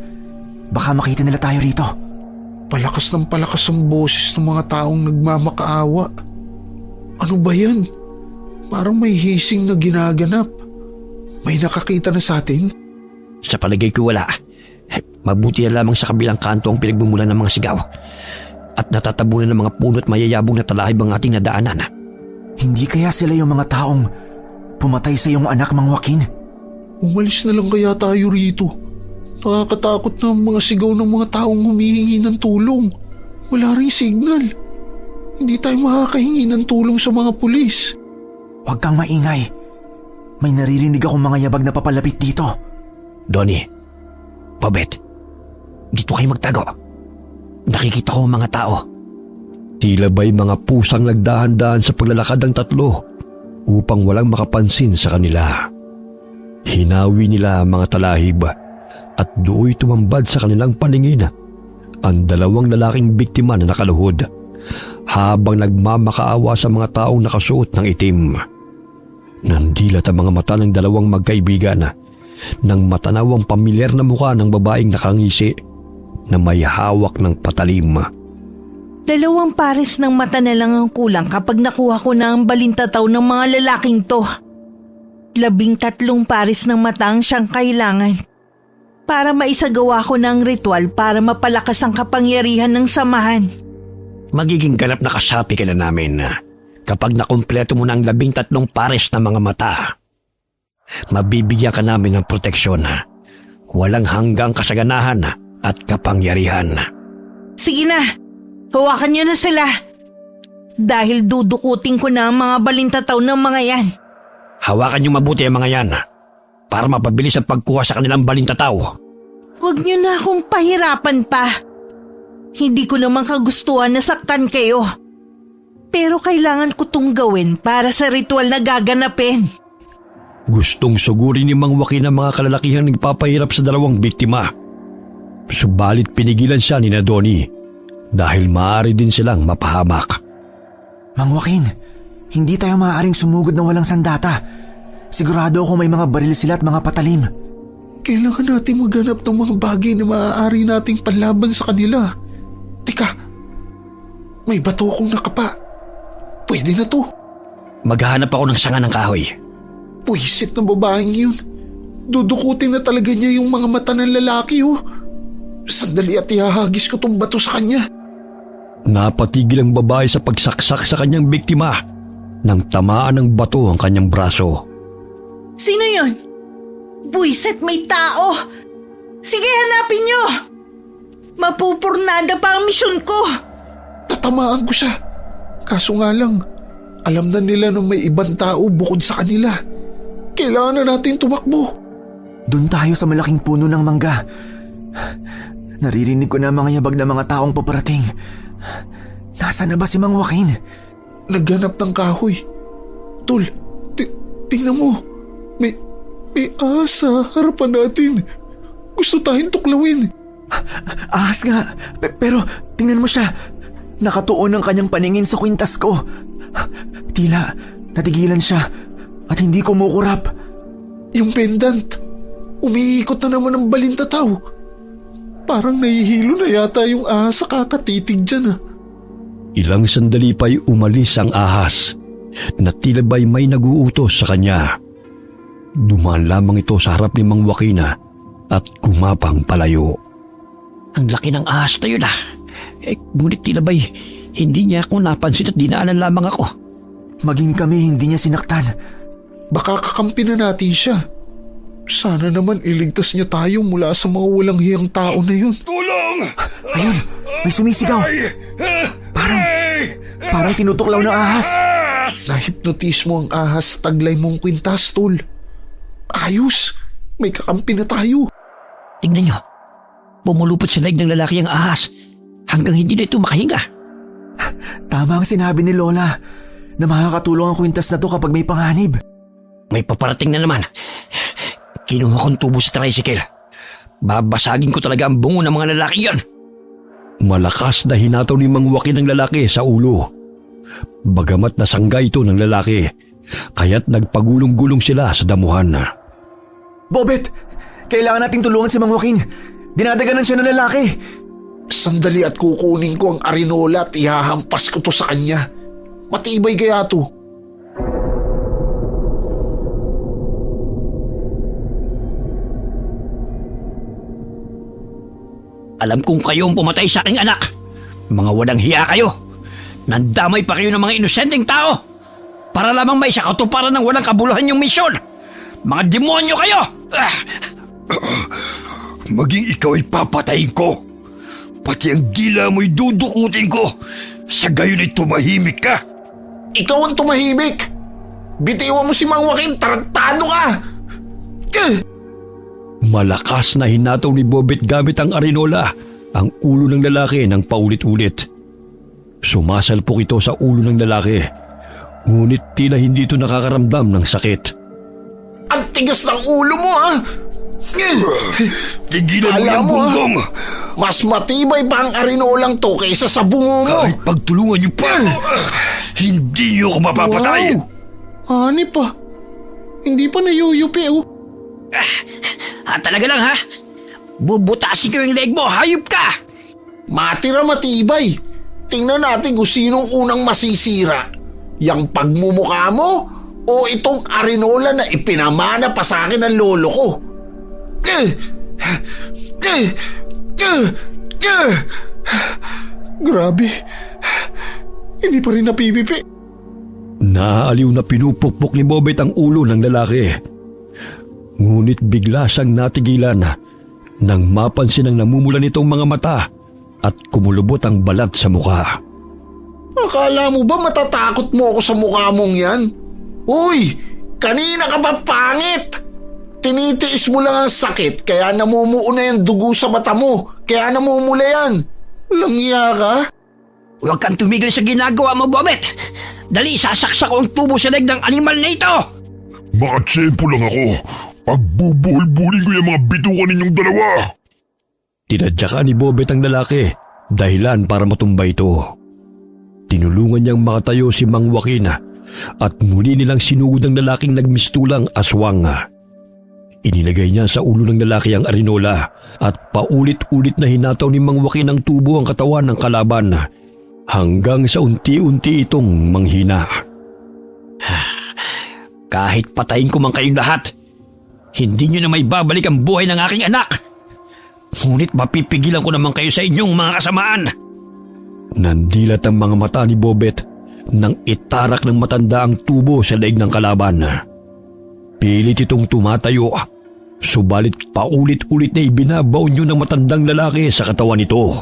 Baka makita nila tayo rito. Palakas ng palakas ang boses ng mga taong nagmamakaawa. Ano ba yan? Parang may hising na ginaganap. May nakakita na sa atin? Sa palagay ko wala. Mabuti na lamang sa kabilang kanto ang pinagmumulan ng mga sigaw. At natatabunan ng mga puno at mayayabong na talahib ang ating nadaanan. Hindi kaya sila yung mga taong pumatay sa iyong anak, Mang Joaquin? Umalis na lang kaya tayo rito. Nakakatakot na ang mga sigaw ng mga taong humihingi ng tulong. Wala ring signal. Hindi tayo makakahingi ng tulong sa mga pulis. Huwag kang maingay. May naririnig akong mga yabag na papalapit dito. Donnie, Bobet, dito kayo magtago. Nakikita ko ang mga tao. Tila ba'y mga pusang nagdahan-dahan sa paglalakad ng tatlo upang walang makapansin sa kanila. Hinawi nila ang mga talahib at do'y tumambad sa kanilang paningin ang dalawang lalaking biktima na nakaluhod habang nagmamakaawa sa mga taong nakasuot ng itim. Nandilat ang mga mata ng dalawang magkaibigan nang matanaw ang pamilyar na mukha ng babaeng nakangisi na may hawak ng patalim. 2 pares ng mata na lang ang kulang kapag nakuha ko na ang balintataw ng mga lalaking to. 13 pares ng mata ang siyang kailangan para maisagawa ko ng ritual para mapalakas ang kapangyarihan ng samahan. Magiging ganap na kasapi ka na namin kapag nakumpleto mo ng 13 pares na mga mata. Mabibigyan ka namin ng proteksyon, walang hanggang kasaganahan at kapangyarihan. Sige na, hawakan niyo na sila. Dahil dudukutin ko na ang mga balintataw ng mga yan. Hawakan niyo mabuti ang mga yan para mapabilis ang pagkuha sa kanilang balintataw. Huwag niyo na akong pahirapan pa. Hindi ko naman kagustuhan na saktan kayo. Pero kailangan ko tong gawin para sa ritual na gaganapin. Gustong sugurin ni Mang Joaquin ang mga kalalakihang nagpapahirap sa dalawang biktima. Subalit pinigilan siya ni Donnie dahil maaari din silang mapahamak. Mang Joaquin, hindi tayo maaaring sumugod ng walang sandata. Sigurado ako may mga baril sila at mga patalim. Kailangan natin maghanap ng mga bagay na maaari nating panlaban sa kanila. Teka, may bato akong nakapa. Pwede na to. Maghahanap ako ng sanga ng kahoy. Puwisit ng babaeng yun. Dudukutin na talaga niya yung mga mata ng lalaki, oh. Sandali at ihahagis ko tong bato sa kanya. Napatigil ang babae sa pagsaksak sa kanyang biktima nang tamaan ng bato ang kanyang braso. Sino yun? Buiset, may tao! Sige, hanapin niyo! Mapupurnada pa ang misyon ko! Tatamaan ko siya. Kaso nga lang, alam na nila na may ibang tao bukod sa kanila. Kailangan na natin tumakbo. Doon tayo sa malaking puno ng mangga. Naririnig ko na mga yabag na mga taong paparating. Nasaan na ba si Mang Joaquin? Naghanap ng kahoy. Tol, tingnan mo. May ahas sa harapan natin. Gusto tayong tuklawin. Ahas nga, pero tingnan mo siya. Nakatuon ang kanyang paningin sa kwintas ko. Tila natigilan siya at hindi kumukurap. Yung pendant, umiikot na naman ang balintataw. Parang nahihilo na yata yung ahas sa kakatitig dyan. Ilang sandali pa'y umalis ang ahas na tila ba'y may naguutos sa kanya. Dumaan lamang ito sa harap ni Mang Joaquin at gumapang palayo. Ang laki ng ahas na yun ngunit tila ba'y hindi niya ako napansin at dinaanan lamang ako. Maging kami hindi niya sinaktan. Baka kakampi na natin siya. Sana naman iligtas niya tayo mula sa mga walang hiyang tao na yun. Tulong! Ayun, may sumisigaw. Parang tinutuklaw ng ahas. Nahipnotis mo ang ahas sa taglay mong kwintas, tol. Ayos, may kakampi na tayo. Tingnan niyo, pumulupot sa laig ng lalaki ang ahas hanggang hindi na ito makahinga. Tama ang sinabi ni Lola na makakatulong ang kwintas na to kapag may panganib. May paparating na naman. Kinuha kong tubo sa tricycle. Babasagin ko talaga ang bungo ng mga lalaki yan. Malakas na hinataw ni Mang Joaquin ng lalaki sa ulo. Bagamat nasangga ito ng lalaki, kaya't nagpagulong-gulong sila sa damuhan. Bobet, kailangan nating tulungan si Mang Joaquin. Dinadaganan siya ng lalaki. Sandali at kukunin ko ang arinola at ihahampas ko to sa kanya. Matibay kaya to. Alam kong kayo ang pumatay sa aking anak. Mga walang hiya kayo. Nandamay pa kayo ng mga inosenteng tao. Para lamang may sa katuparan ng walang kabuluhan yung misyon. Mga demonyo kayo! Maging ikaw ay papatayin ko. Pati ang dila mo'y dudukmutin ko. Sa gayon ay tumahimik ka. Ikaw ang tumahimik. Bitiwan mo si Mang Joaquin, tarantado ka! Malakas na hinataw ni Bobet gamit ang arinola ang ulo ng lalaki ng paulit-ulit. Sumasalpok ito sa ulo ng lalaki, ngunit tila hindi ito nakakaramdam ng sakit. Ang tigas ng ulo mo, ha? Tigilan mo Alam yung mo, bunggong! Mas matibay pa ang arinolang to kaysa sa bungo mo. Kahit pagtulungan niyo pa, hindi niyo ako mapapatay! Wow! Ani pa. Hindi pa nayuyupi, oh. Talaga lang ha? Bubutasin ko yung leg mo, hayop ka! Matira matibay. Tingnan natin kung sinong unang masisira. Yang pagmumukha mo o itong arinola na ipinamana pa sa akin ng lolo ko. Grabe. Hindi pa rin napipipi. Naaaliw na pinupukpok ni Bobet ang ulo ng lalaki. Ngunit bigla siyang natigilan nang mapansin ang namumula nitong mga mata at kumulubot ang balat sa mukha. Akala mo ba matatakot mo ako sa mukha mong yan? Uy, kanina ka pa pangit! Tinitiis mo lang ang sakit kaya namumuo na yung dugo sa mata mo. Kaya namumula yan. Walang iya ka? Huwag kang tumigil sa ginagawa mo, Bobet! Dali, sasaksak ko ang tubo sa leg ng animal na ito! Baka tsempo lang ako. Pagbubuhol-bulin ko yung mga bitukan ninyong dalawa. Tinadyakan ni Bobet ang lalaki, dahilan para matumba ito. Tinulungan niyang makatayo si Mang Joaquin at muli nilang sinugod ang lalaking nagmistulang aswang. Inilagay niya sa ulo ng lalaki ang arinola at paulit-ulit na hinataw ni Mang Joaquin ang tubo ang katawan ng kalaban hanggang sa unti-unti itong manghina. Kahit patayin ko man kayong lahat, hindi nyo na may babalik ang buhay ng aking anak. Ngunit mapipigilan ko naman kayo sa inyong mga kasamaan. Nandilat ang mga mata ni Bobet nang itarak ng matanda ang tubo sa leeg ng kalaban. Pilit itong tumatayo, subalit paulit-ulit na ibinabaon yun ng matandang lalaki sa katawan nito.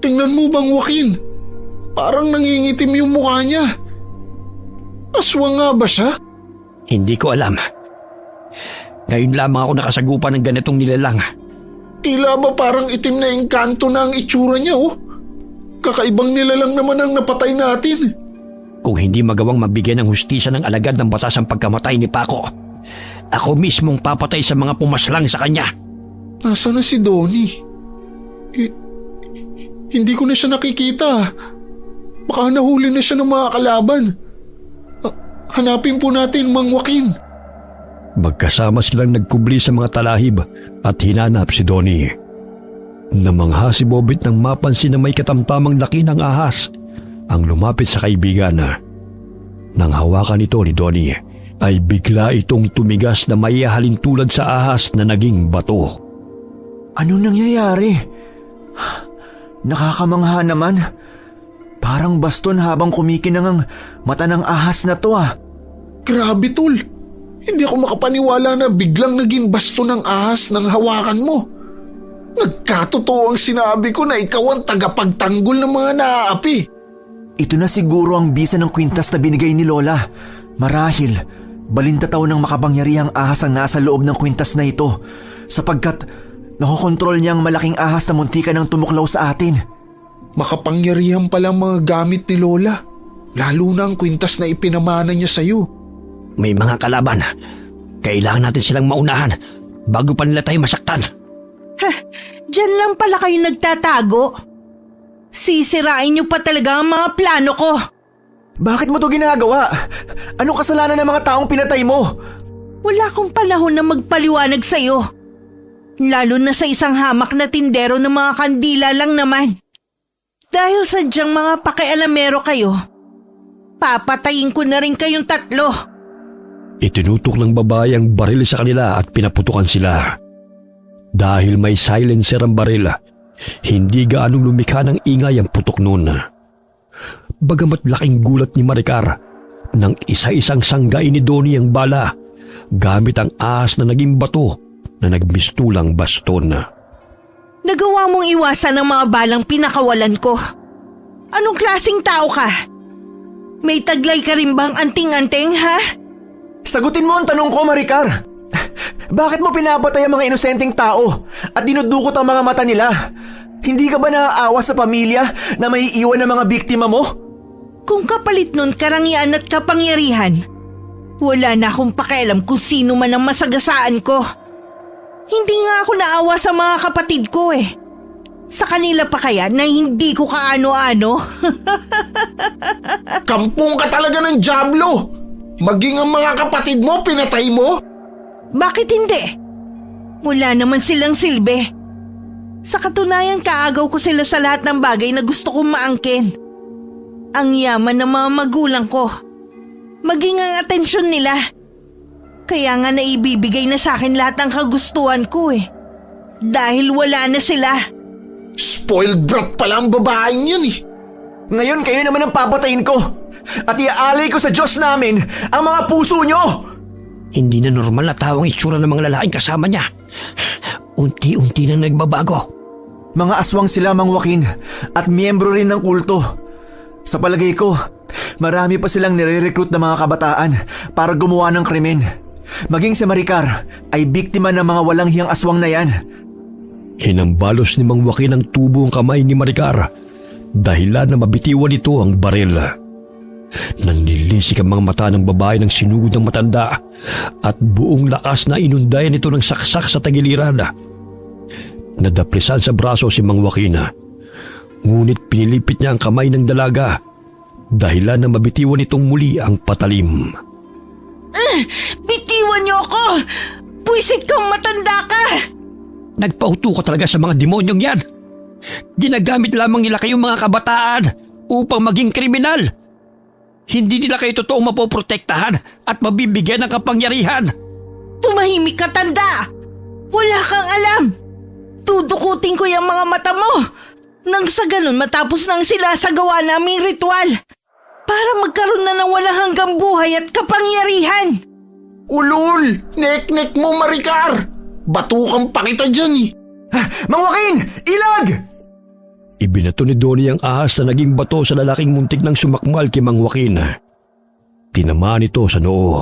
Tingnan mo bang Joaquin? Parang nangingitim yung mukha niya. Aswang nga ba siya? Hindi ko alam. Ngayon lamang ako nakasagupan ng ganitong nilalang. Tila ba parang itim na engkanto na ang itsura niya, oh? Kakaibang nilalang naman ang napatay natin. Kung hindi magawang mabigyan ng hustisya ng alagad ng batas ang pagkamatay ni Paco, ako mismong papatay sa mga pumaslang sa kanya. Nasaan na si Donnie? Hindi ko na siya nakikita. Baka nahuli na siya ng mga kalaban. Hanapin po natin, Mang Joaquin. Magkasama silang nagkubli sa mga talahib at hinanap si Donnie. Namangha si Bobet nang mapansin na may katamtamang laki ng ahas ang lumapit sa kaibigan. Nang hawakan ito ni Donnie, ay bigla itong tumigas na maihahalin tulad sa ahas na naging bato. Ano nangyayari? Nakakamangha naman. Parang baston habang kumikinang ang mata ng ahas na to ah. Grabe, tol. Hindi ako makapaniwala na biglang naging basto ng ahas ng hawakan mo. Nagkatotoo ang sinabi ko na ikaw ang tagapagtanggol ng mga naaapi. Ito na siguro ang bisa ng kwintas na binigay ni Lola. Marahil, balintataw ng makapangyarihang ahas ang nasa loob ng kwintas na ito sapagkat nakokontrol niya ang malaking ahas na muntikan ng tumuklaw sa atin. Makapangyarihan palang mga gamit ni Lola. Lalo na ang kwintas na ipinamana niya sa'yo. May mga kalaban. Kailangan natin silang maunahan bago pa nila tayo masaktan. Diyan lang pala kayo nagtatago. Sisirain niyo pa talaga ang mga plano ko. Bakit mo to ginagawa? Anong kasalanan ng mga taong pinatay mo? Wala akong panahon na magpaliwanag sa'yo. Lalo na sa isang hamak na tindero ng mga kandila lang naman. Dahil sadyang mga pakialamero kayo, papatayin ko na rin kayong tatlo. Itinutok ng babae ang baril sa kanila at pinaputukan sila. Dahil may silencer ang baril, Hindi gaanong lumikha ng ingay ang putok noon. Bagamat laking gulat ni Maricar nang isa-isang sanggay ni Donnie ang bala gamit ang ahas na naging bato na nagmistulang baston. Nagawa mong iwasan ang mga balang pinakawalan ko. Anong klaseng tao ka? May taglay ka rin bang anting-anting, ha? Sagutin mo ang tanong ko, Maricar. Bakit mo pinapatay ang mga inosenteng tao at dinudukot ang mga mata nila? Hindi ka ba naaawa sa pamilya na may iwan ng mga biktima mo? Kung kapalit nun karangyaan at kapangyarihan, wala na akong pakialam kung sino man ang masagasaan ko. Hindi nga ako naawa sa mga kapatid ko eh. Sa kanila pa kaya na hindi ko kaano-ano? Kampong ka talaga ng Diablo! Maging ang mga kapatid mo, pinatay mo? Bakit hindi? Wala naman silang silbi. Sa katunayan, kaagaw ko sila sa lahat ng bagay na gusto kong maangkin. Ang yaman ng mga magulang ko. Maging ang atensyon nila. Kaya nga naibibigay na sa akin lahat ng kagustuhan ko eh. Dahil wala na sila. Spoiled brat pala ang babaeng yun eh. Ngayon kayo naman ang papatayin ko at iaalay ko sa Diyos namin ang mga puso nyo! Hindi na normal na tao ang itsura ng mga lalaking kasama niya. Unti-unti na nagbabago. Mga aswang sila, Mang Joaquin, at miyembro rin ng kulto. Sa palagay ko, marami pa silang nire-recruit ng mga kabataan para gumawa ng krimen. Maging si Maricar ay biktima ng mga walang hiyang aswang na yan. Hinambalos ni Mang Joaquin ang tubo ang kamay ni Maricar dahilan na mabitiwan nito ang baril. Nanlilisik ang mga mata ng babae ng sinugod ng matanda at buong lakas na inundayan nito ng saksak sa tagiliran. Nadaplisan sa braso si Mang Joaquin, ngunit pinilipit niya ang kamay ng dalaga dahilan na mabitiwan nitong muli ang patalim. Bitiwan niyo ako! Puwisit kang matanda ka! Nagpauto ka talaga sa mga demonyong yan. Ginagamit lamang nila kayong mga kabataan upang maging kriminal. Hindi nila kayo totoong mapoprotektahan at mabibigyan ng kapangyarihan. Tumahimik ka, tanda! Wala kang alam! Tudukutin ko yung mga mata mo! Nang sa ganun matapos nang sila sa gawa naming ritual para magkaroon na ng walang hanggang buhay at kapangyarihan. Ulul! Nek-nek mo, Maricar! Batukan pa kita dyan eh. Mang Joaquin! Ilag! Ibinato ni Donnie ang ahas na naging bato sa lalaking muntik ng sumakmal kay Mang Joaquin. Tinamaan ito sa noo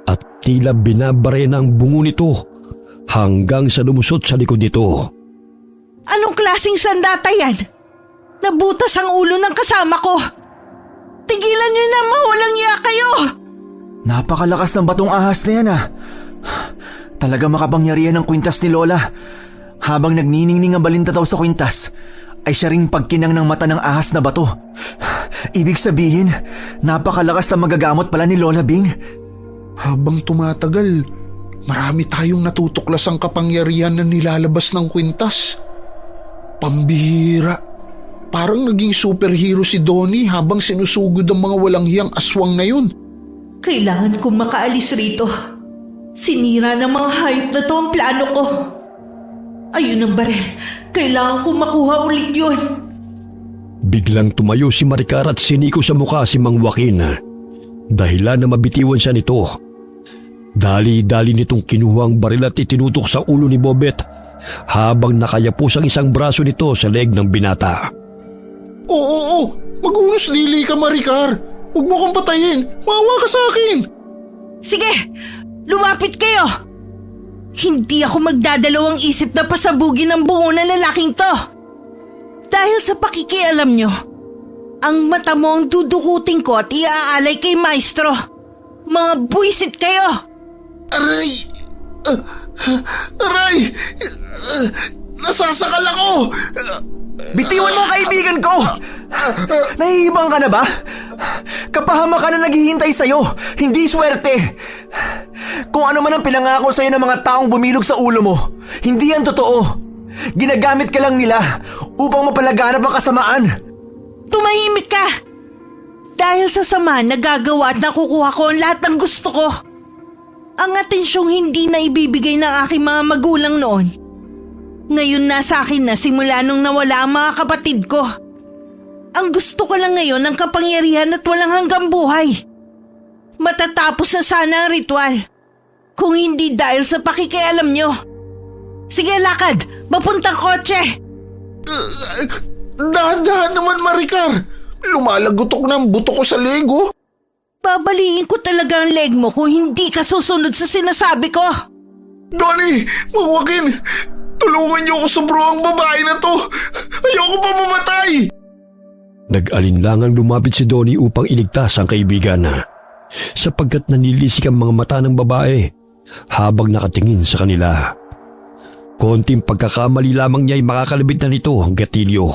at tila binabare na ang bungo nito hanggang sa lumusot sa likod nito. Anong klaseng sandata yan? Nabutas ang ulo ng kasama ko. Tigilan niyo na, mawalang iya kayo! Napakalakas ng batong ahas na yan ah. Talaga makapangyarihan ng kwintas ni Lola. Habang nagniningning ang balintataw sa kwintas, ay siya ring pagkinang ng mata ng ahas na bato. Ibig sabihin, napakalakas na magagamot pala ni Lola Bing. Habang tumatagal, marami tayong natutuklasang kapangyarihan na nilalabas ng kwintas. Pambihira. Parang naging superhero si Donnie habang sinusugod ang mga walang hiyang aswang na yun. Kailangan kong makaalis rito. Sinira ng mga hayop na to ang plano ko. Ayun ang baril. Kailangan kong makuha ulit yun. Biglang tumayo si Maricar at siniko sa mukha si Mang Joaquin. Dahilan na mabitiwan siya nito. Dali-dali nitong kinuha ang baril at itinutok sa ulo ni Bobet habang nakayapos ang isang braso nito sa leeg ng binata. Oo, mag-unos dili ka, Maricar. Huwag mo kong patayin. Maawa ka sa akin. Sige, lumapit kayo. Hindi ako magdadalawang isip na pasabugin ang bungo ng lalaking to. Dahil sa pakikialam nyo, ang mata mo ang dudukutin ko at iaalay kay Maestro. Mga buwisit kayo! Aray! Aray! Nasasakal ako! Bitiwan mo ang kaibigan ko! Nahihibang ka na ba? Kapahamakan na naghihintay sa'yo, hindi swerte. Kung ano man ang pinangako sa'yo ng mga taong bumilog sa ulo mo, hindi yan totoo. Ginagamit ka lang nila upang mapalaganap ang kasamaan. Tumahimik ka! Dahil sa sama, nagagawa at nakukuha ko ang lahat ng gusto ko. Ang atensyong hindi na ibibigay ng aking mga magulang noon. Ngayon na sa akin na simula nung nawala ang mga kapatid ko. Ang gusto ko lang ngayon ang kapangyarihan at walang hanggang buhay. Matatapos na sana ang ritual. Kung hindi dahil sa pakikialam nyo. Sige, lakad! Mapuntang kotse! Dahan-dahan naman, Maricar. Lumalagotok na ang buto ko sa lego. Babaliin ko talaga ang leg mo kung hindi ka susunod sa sinasabi ko. Donnie, Mang Joaquin, tulungan niyo ako sa bruhang babae na to. Ayoko pa mamatay. Nag-alinlangang lumapit si Donnie upang iligtas ang kaibigan sapagkat nanilisik ang mga mata ng babae habang nakatingin sa kanila. Konting pagkakamali lamang niya ay makakalabit na nito ang gatilyo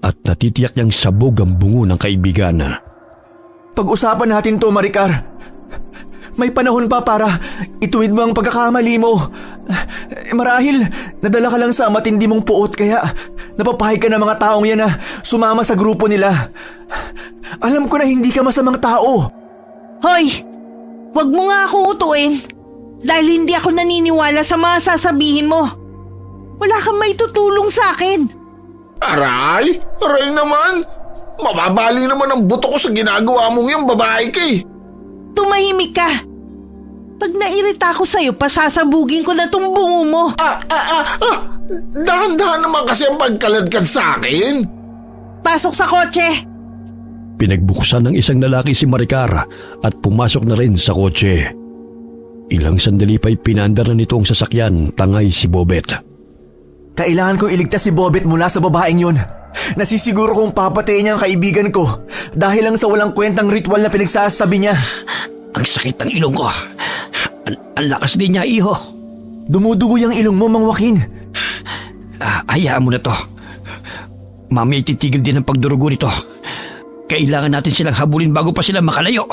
at natitiyak niyang sabog ang bungo ng kaibigan. Pag-usapan natin to, Maricar. May panahon pa para ituwid mo ang pagkakamali mo. Marahil, nadala ka lang sa matindi mong puot kaya napapahig ka ng mga taong yan na sumama sa grupo nila. Alam ko na hindi ka masamang tao. Hoy! Huwag mo nga akong utuin dahil hindi ako naniniwala sa mga sasabihin mo. Wala kang may tutulong sa akin. Aray? Aray naman! Mababali naman ang buto ko sa ginagawa mong yung babae ka eh. Tumahimik ka. Pag nairita ko sa'yo, pasasabugin ko na tong bungo mo. Dahan-dahan naman kasi ang pagkaladkad sa akin. Pasok sa kotse. Pinagbuksan ng isang lalaki si Maricar at pumasok na rin sa kotse. Ilang sandali pa'y pinandar na nito ang sasakyan, tangay si Bobet. Kailangan kong iligtas si Bobet mula sa babaeng yun. Nasisiguro kong papatayin niya ang kaibigan ko dahil lang sa walang kwentang ritual na pinagsasabi niya. Ang sakit ng ilong ko. Ang lakas din niya, iho. Dumudugo yung ilong mo, Mang Joaquin. Hayaan mo na to. Mami ititigil din ang pagdurugo nito. Kailangan natin silang habulin bago pa sila makalayo.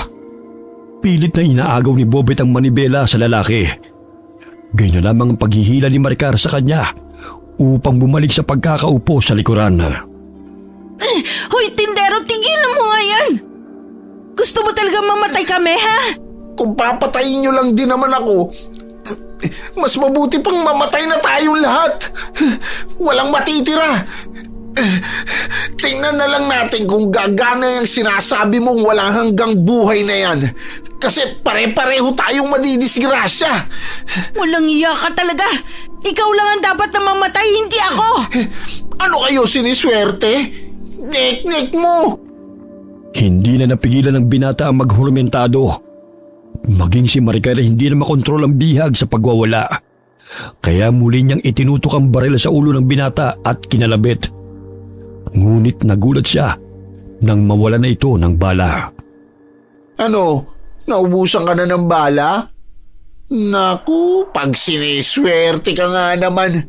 Pilit na inaagaw ni Bobet ang manibela sa lalaki. Ganyan na lamang ang paghihila ni Maricar sa kanya upang bumalik sa pagkakaupo sa likuran. Hoy, tindero, tigilan mo nga yan! Gusto mo talaga mamatay kami, ha? Kung papatayin niyo lang din naman ako, mas mabuti pang mamatay na tayong lahat. Walang matitira. Tingnan na lang natin kung gagana yung sinasabi mong walang hanggang buhay na yan. Kasi pare-pareho tayong madidisgrasya. Walang iya ka talaga. Ikaw lang ang dapat na mamatay, hindi ako. Ano kayo siniswerte? Nek-nek mo! Hindi na napigilan ng binata ang maghurmentado. Maging si Maricar hindi na makontrol ang bihag sa pagwawala. Kaya muli niyang itinutok ang baril sa ulo ng binata at kinalabit. Ngunit nagulat siya nang mawala na ito ng bala. Ano? Naubusan ka na ng bala? Naku, pag siniswerte ka nga naman.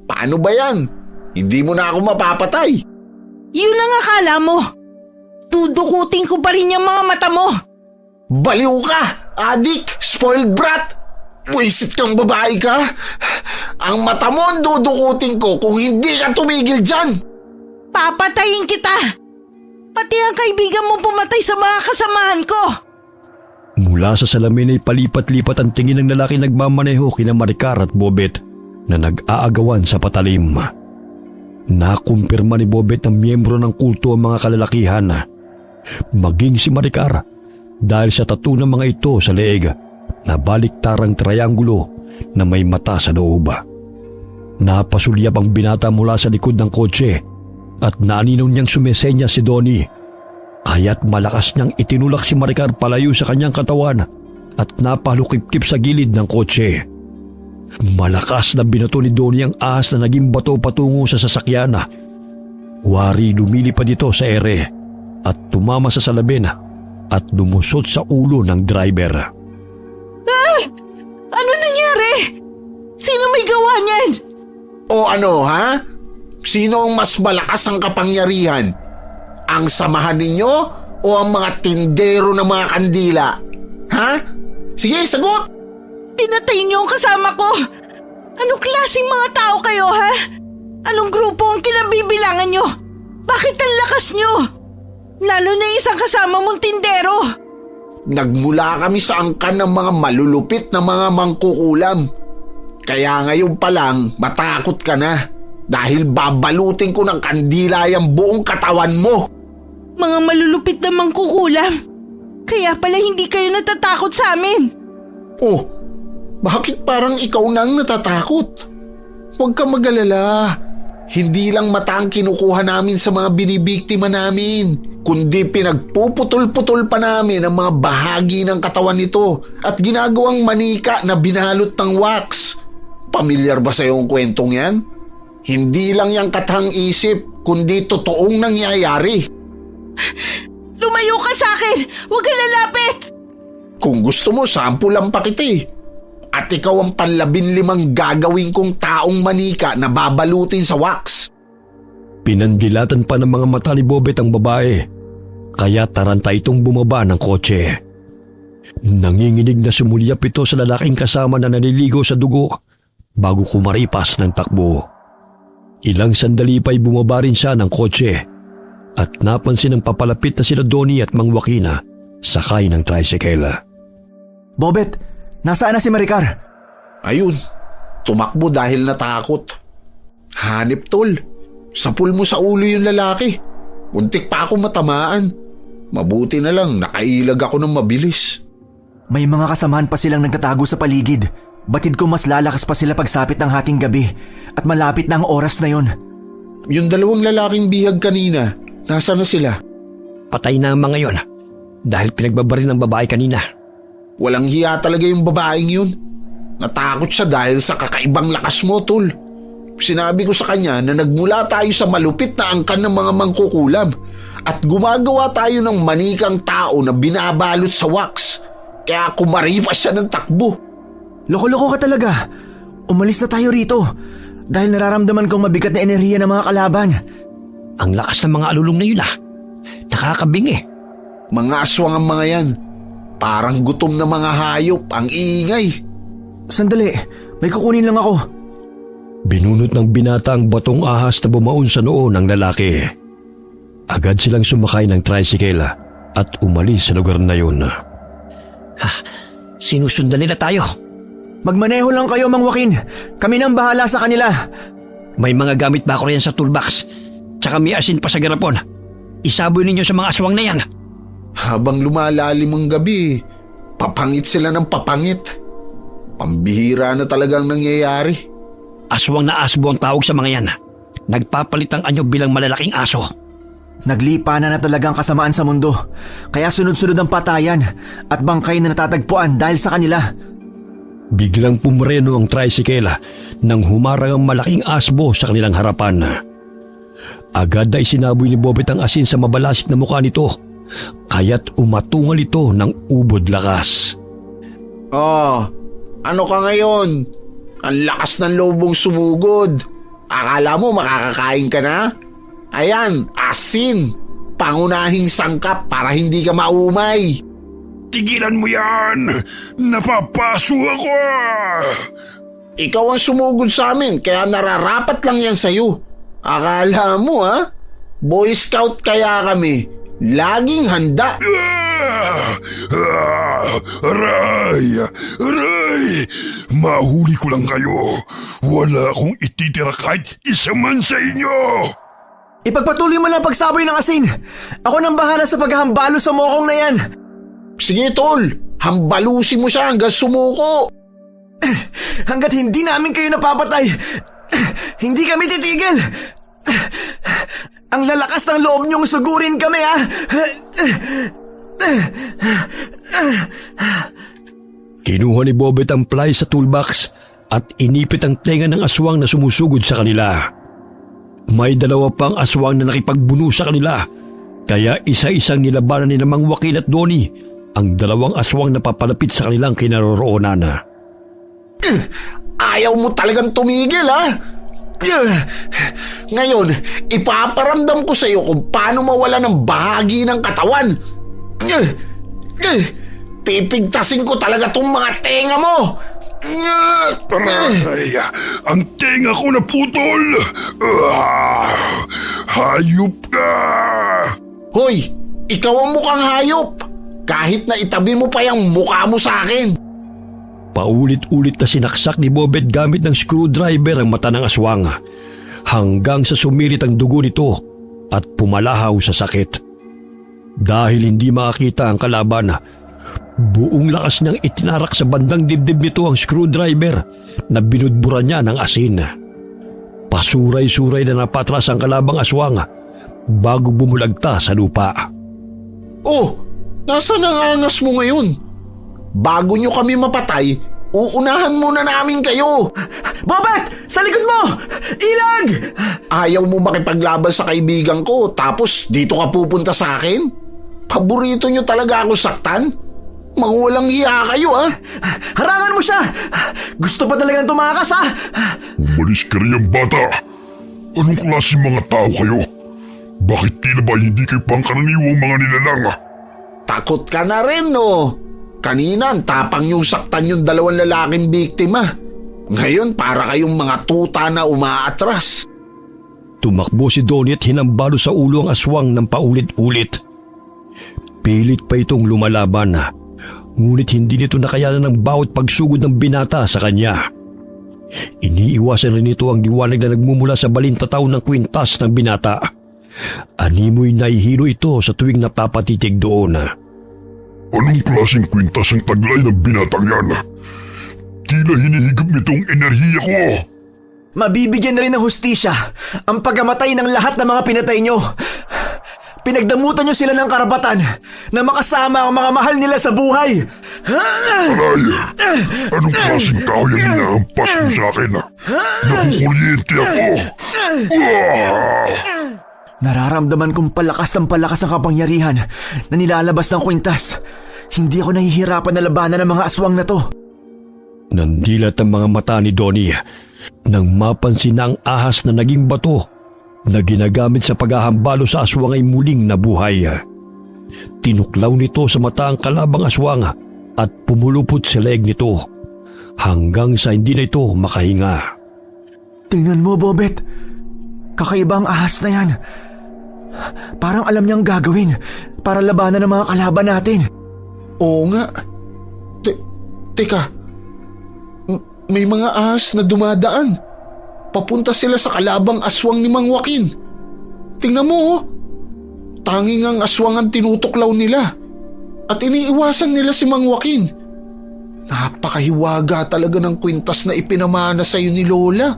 Paano ba yan? Hindi mo na ako mapapatay. Yun ang akala mo. Dudukutin ko pa rin yung mga mata mo. Baliw ka, adik, spoiled brat. Buisit kang babae ka. Ang mata mo ang dudukutin ko kung hindi ka tumigil dyan. Papatayin kita. Pati ang kaibigan mo pumatay sa mga kasamahan ko. Mula sa salamin ay palipat-lipat ang tingin ng lalaki nagmamaneho kina Maricar at Bobet na nag-aagawan sa patalim. Nakumpirma ni Bobet na miyembro ng kulto ang mga kalalakihan. Maging si Maricar dahil sa tattoo ng mga ito sa leeg na baliktarang trianggulo na may mata sa loob. Napasulyap ang binata mula sa likod ng kotse at naaninaw niyang sumesenya si Donnie. Kaya't malakas niyang itinulak si Maricar palayo sa kanyang katawan at napalukip-kip sa gilid ng kotse. Malakas na binato ni Donnie ang ahas na naging bato patungo sa sasakyan. Wari lumilipad ito sa ere at tumama sa salamin at lumusot sa ulo ng driver. Ano nangyari? Sino may gawa niyan? O ano ha? Sino ang mas malakas ang kapangyarihan? Ang samahan ninyo o ang mga tindero ng mga kandila? Ha? Sige, sagot! Pinatay niyo ang kasama ko. Anong klaseng mga tao kayo, ha? Anong grupo ang kinabibilangan niyo? Bakit ang lakas niyo? Lalo na isang kasama mong tindero. Nagmula kami sa angkan ng mga malulupit na mga mangkukulam. Kaya ngayon pa lang matakot ka na dahil babalutin ko ng kandila yung buong katawan mo. Mga malulupit na mangkukulam. Kaya pala hindi kayo natatakot sa amin. Oh, bakit parang ikaw na ang natatakot? Huwag ka mag-alala. Hindi lang mata ang kinukuha namin sa mga binibiktima namin, kundi pinagpuputol-putol pa namin ang mga bahagi ng katawan nito at ginagawang manika na binalot ng wax. Pamilyar ba sa iyong kwentong yan? Hindi lang yung katang isip, kundi totoong nangyayari. Lumayo ka sa akin! Huwag ka lalapit! Kung gusto mo, sampulan pa kita eh. At ikaw ang 15 gagawin kong taong manika na babalutin sa wax. Pinandilatan pa ng mga mata ni Bobet ang babae, kaya taranta itong bumaba ng kotse. Nanginginig na sumulyap ito sa lalaking kasama na naliligo sa dugo bago kumaripas ng takbo. Ilang sandali pa'y bumaba rin siya ng kotse at napansin ng papalapit na sila Donnie at Mang Joaquina sakay ng tricycle. Bobet, nasaan na si Maricar? Ayun, tumakbo dahil natakot. Hanip tol, sapul mo sa ulo yung lalaki. Untik pa ako matamaan. Mabuti na lang nakailag ako ng mabilis. May mga kasamahan pa silang nagtatago sa paligid. Batid ko mas lalakas pa sila pagsapit ng hating gabi at malapit na ang oras na yon. Yung 2 lalaking bihag kanina, nasa na sila? Patay na ang mga yon dahil pinagbabaril ng babae kanina. Walang hiya talaga yung babaeng yun. Natakot siya dahil sa kakaibang lakas mo, tol. Sinabi ko sa kanya na nagmula tayo sa malupit na angkan ng mga mangkukulam at gumagawa tayo ng manikang tao na binabalot sa wax. Kaya kumaripas siya ng takbo. Loko-loko ka talaga. Umalis na tayo rito dahil nararamdaman kong mabigat na enerhiya ng mga kalaban. Ang lakas ng mga alulong na yun nakakabingi. Mga aswang ang mga yan. Parang gutom na mga hayop ang iingay. Sandali, may kukunin lang ako. Binunot ng binata ang batong ahas na bumaon sa noo ng lalaki. Agad silang sumakay ng tricycle at umalis sa lugar na yun. Sinusundan nila tayo. Magmaneho lang kayo, Mang Joaquin. Kami nang bahala sa kanila. May mga gamit ba ako riyan sa toolbox? Tsaka may asin pa sa garapon. Isaboy ninyo sa mga aswang na yan. Habang lumalalim ang gabi, papangit sila ng papangit. Pambihira na talagang nangyayari. Aswang na asbo ang tawag sa mga yan. Nagpapalit ang anyo bilang malalaking aso. Naglipa na talagang kasamaan sa mundo. Kaya sunod-sunod ang patayan at bangkay na natatagpuan dahil sa kanila. Biglang pumreno ang tricycle nang humarang ang malaking asbo sa kanilang harapan. Agad ay sinaboy ni Bobet ang asin sa mabalasik na mukha nito, kaya't umatungal ito ng ubod lakas. Oh, ano ka ngayon? Ang lakas ng lobong sumugod. Akala mo makakakain ka na? Ayan, asin. Pangunahing sangkap para hindi ka maumay. Tigilan mo yan! Napapaso ako! Ikaw ang sumugod sa amin, kaya nararapat lang yan sa'yo. Akala mo Boy Scout kaya kami. Laging handa. Aray! Aray! Mahuli ko lang kayo. Wala akong ititira kahit isa man sa inyo. Ipagpatuloy mo lang pagsaboy ng asin. Ako nang bahala sa paghahambalo sa mokong na yan. Sige tol, hambalusin mo siya hanggang sumuko. Hanggat hindi namin kayo napapatay, hindi kami titigil. Ang lalakas ng loob niyong sugurin kami, Kinuha ni Bobet ang fly sa toolbox at inipit ang tenga ng aswang na sumusugod sa kanila. May 2 pang aswang na nakipagbuno sa kanila, kaya isa-isang nilabanan ni Mang Joaquin at Donnie ang 2 aswang na papalapit sa kanilang kinaroroonan. Ayaw mo talagang tumigil, Ngayon, ipaparamdam ko sa iyo kung paano mawala ng bahagi ng katawan. Pipigtasin ko talaga tong mga tenga mo. Aray! Ang tenga ko naputol! Hayop ka! Hoy, ikaw ang mukhang hayop. Kahit na itabi mo pa yung mukha mo sa akin. Paulit-ulit na sinaksak ni Bobet gamit ng screwdriver ang mata ng aswang hanggang sa sumirit ang dugo nito at pumalahaw sa sakit. Dahil hindi makakita ang kalaban, buong lakas niyang itinarak sa bandang dibdib nito ang screwdriver na binudbura niya ng asin. Pasuray-suray na napatras ang kalabang aswang bago bumulagta sa lupa. Oh, nasa ang angas mo ngayon? Bago nyo kami mapatay, uunahan muna namin kayo. Bobet! Sa likod mo! Ilag! Ayaw mo makipaglaban sa kaibigan ko tapos dito ka pupunta sa akin? Paborito nyo talaga ako saktan? Mga walang hiya kayo, ha? Harangan mo siya! Gusto pa talagang tumakas, ha? Umalis ka rin, bata. Anong klase mga tao kayo? Bakit tila ba hindi kayo pangkaraniwang mga nilalang? Takot ka na rin, no? Kanina, ang tapang yung saktan yung dalawang lalaking biktima. Ngayon, para kayong mga tuta na umaatras. Tumakbo si Donnie at hinambalo sa ulo ang aswang ng paulit-ulit. Pilit pa itong lumalaban, ngunit hindi nito nakayanan ng bawat pagsugod ng binata sa kanya. Iniiwasan rin nito ang liwanag na nagmumula sa balintataw ng kwintas ng binata. Animoy nahihilo ito sa tuwing napapatitig doon. Anong klaseng kwintas ang taglay ng binatang yan? Tila hinihigop nitong enerhiya ko. Mabibigyan na rin ng hustisya ang pagkamatay ng lahat ng mga pinatay nyo. Pinagdamutan nyo sila ng karapatan na makasama ang mga mahal nila sa buhay. Aray, anong klaseng tao yan hinahampas mo sa akin? Nakukuryente ako. Nararamdaman kong palakas ng palakas ang kapangyarihan na nilalabas ng kwintas. Hindi ako nahihirapan na labanan ng mga aswang na to. Nandilat ang mga mata ni Donnie nang mapansin na ang ahas na naging bato na ginagamit sa paghahambalo sa aswang ay muling nabuhay. Tinuklaw nito sa mata ang kalabang aswang at pumulupot sa leeg nito hanggang sa hindi na ito makahinga. Tingnan mo, Bobet. Kakaiba ang ahas na yan. Parang alam niyang gagawin para labanan ng mga kalaban natin. Oo nga. Teka, may mga ahas na dumadaan. Papunta sila sa kalabang aswang ni Mang Joaquin. Tingnan mo, oh. Tanging ang aswang ang tinutuklaw nila. At iniiwasan nila si Mang Joaquin. Napakahiwaga talaga ng kwintas na ipinamana sa iyo ni Lola.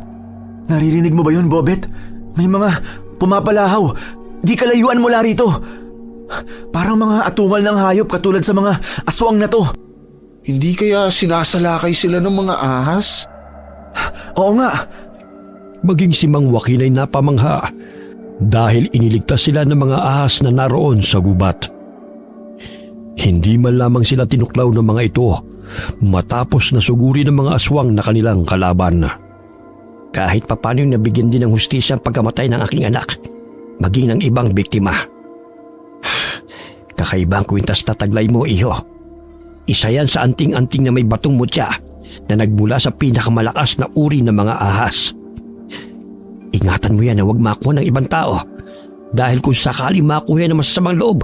Naririnig mo ba yun, Bobet? May mga pumapalahaw. Di kalayuan mula rito. Parang mga atumal ng hayop katulad sa mga aswang na to. Hindi kaya sinasalakay sila ng mga ahas? Oo nga. Maging si Mang Joaquin ay napamangha dahil iniligtas sila ng mga ahas na naroon sa gubat. Hindi man lamang sila tinuklaw ng mga ito matapos na suguri ng mga aswang na kanilang kalaban. Kahit papano nabigyan din ng hustisya ang pagkamatay ng aking anak, maging ng ibang biktima. Kakaibang kwintas na taglay mo, iho. Isa yan sa anting-anting na may batong mutya na nagmula sa pinakamalakas na uri ng mga ahas. Ingatan mo yan na huwag makuha ng ibang tao dahil kung sakali makuha yan ng masasamang loob,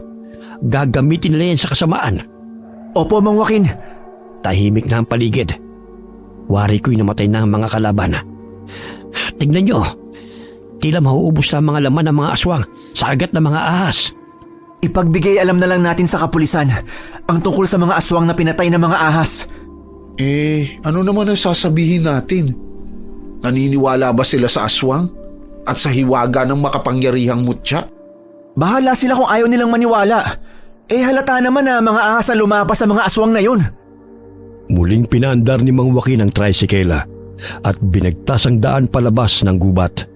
gagamitin nila yan sa kasamaan. Opo, Mang Joaquin. Tahimik na ang paligid. Wari ko'y namatay na ang mga kalaban. Tignan nyo, tila mauubos na ang mga laman ng mga aswang sa agat ng mga ahas. Ipagbigay alam na lang natin sa kapulisan ang tungkol sa mga aswang na pinatay ng mga ahas. Ano naman ang sasabihin natin? Naniniwala ba sila sa aswang? At sa hiwaga ng makapangyarihang mutya? Bahala sila kung ayaw nilang maniwala. Halata naman na mga ahas na lumapas sa mga aswang na yun. Muling pinaandar ni Mang Joaquin ang tricycle at binagtas ang daan palabas ng gubat.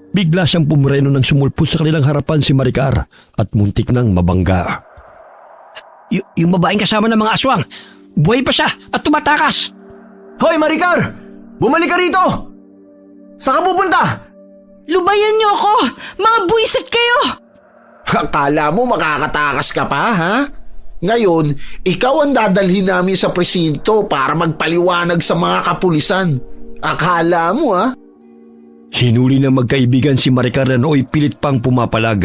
Bigla siyang pumreno nang sumulpot sa kanilang harapan si Maricar at muntik nang mabangga. Yung babaeng kasama ng mga aswang, buhay pa siya at tumatakas! Hoy, Maricar! Bumalik ka rito! Saan ka pupunta? Lubayan niyo ako! Mga buwisit kayo! Akala mo makakatakas ka pa, ha? Ngayon, ikaw ang dadalhin namin sa presinto para magpaliwanag sa mga kapulisan. Akala mo, ha? Hinuli ng magkaibigan si Maricar na nooy pilit pang pumapalag.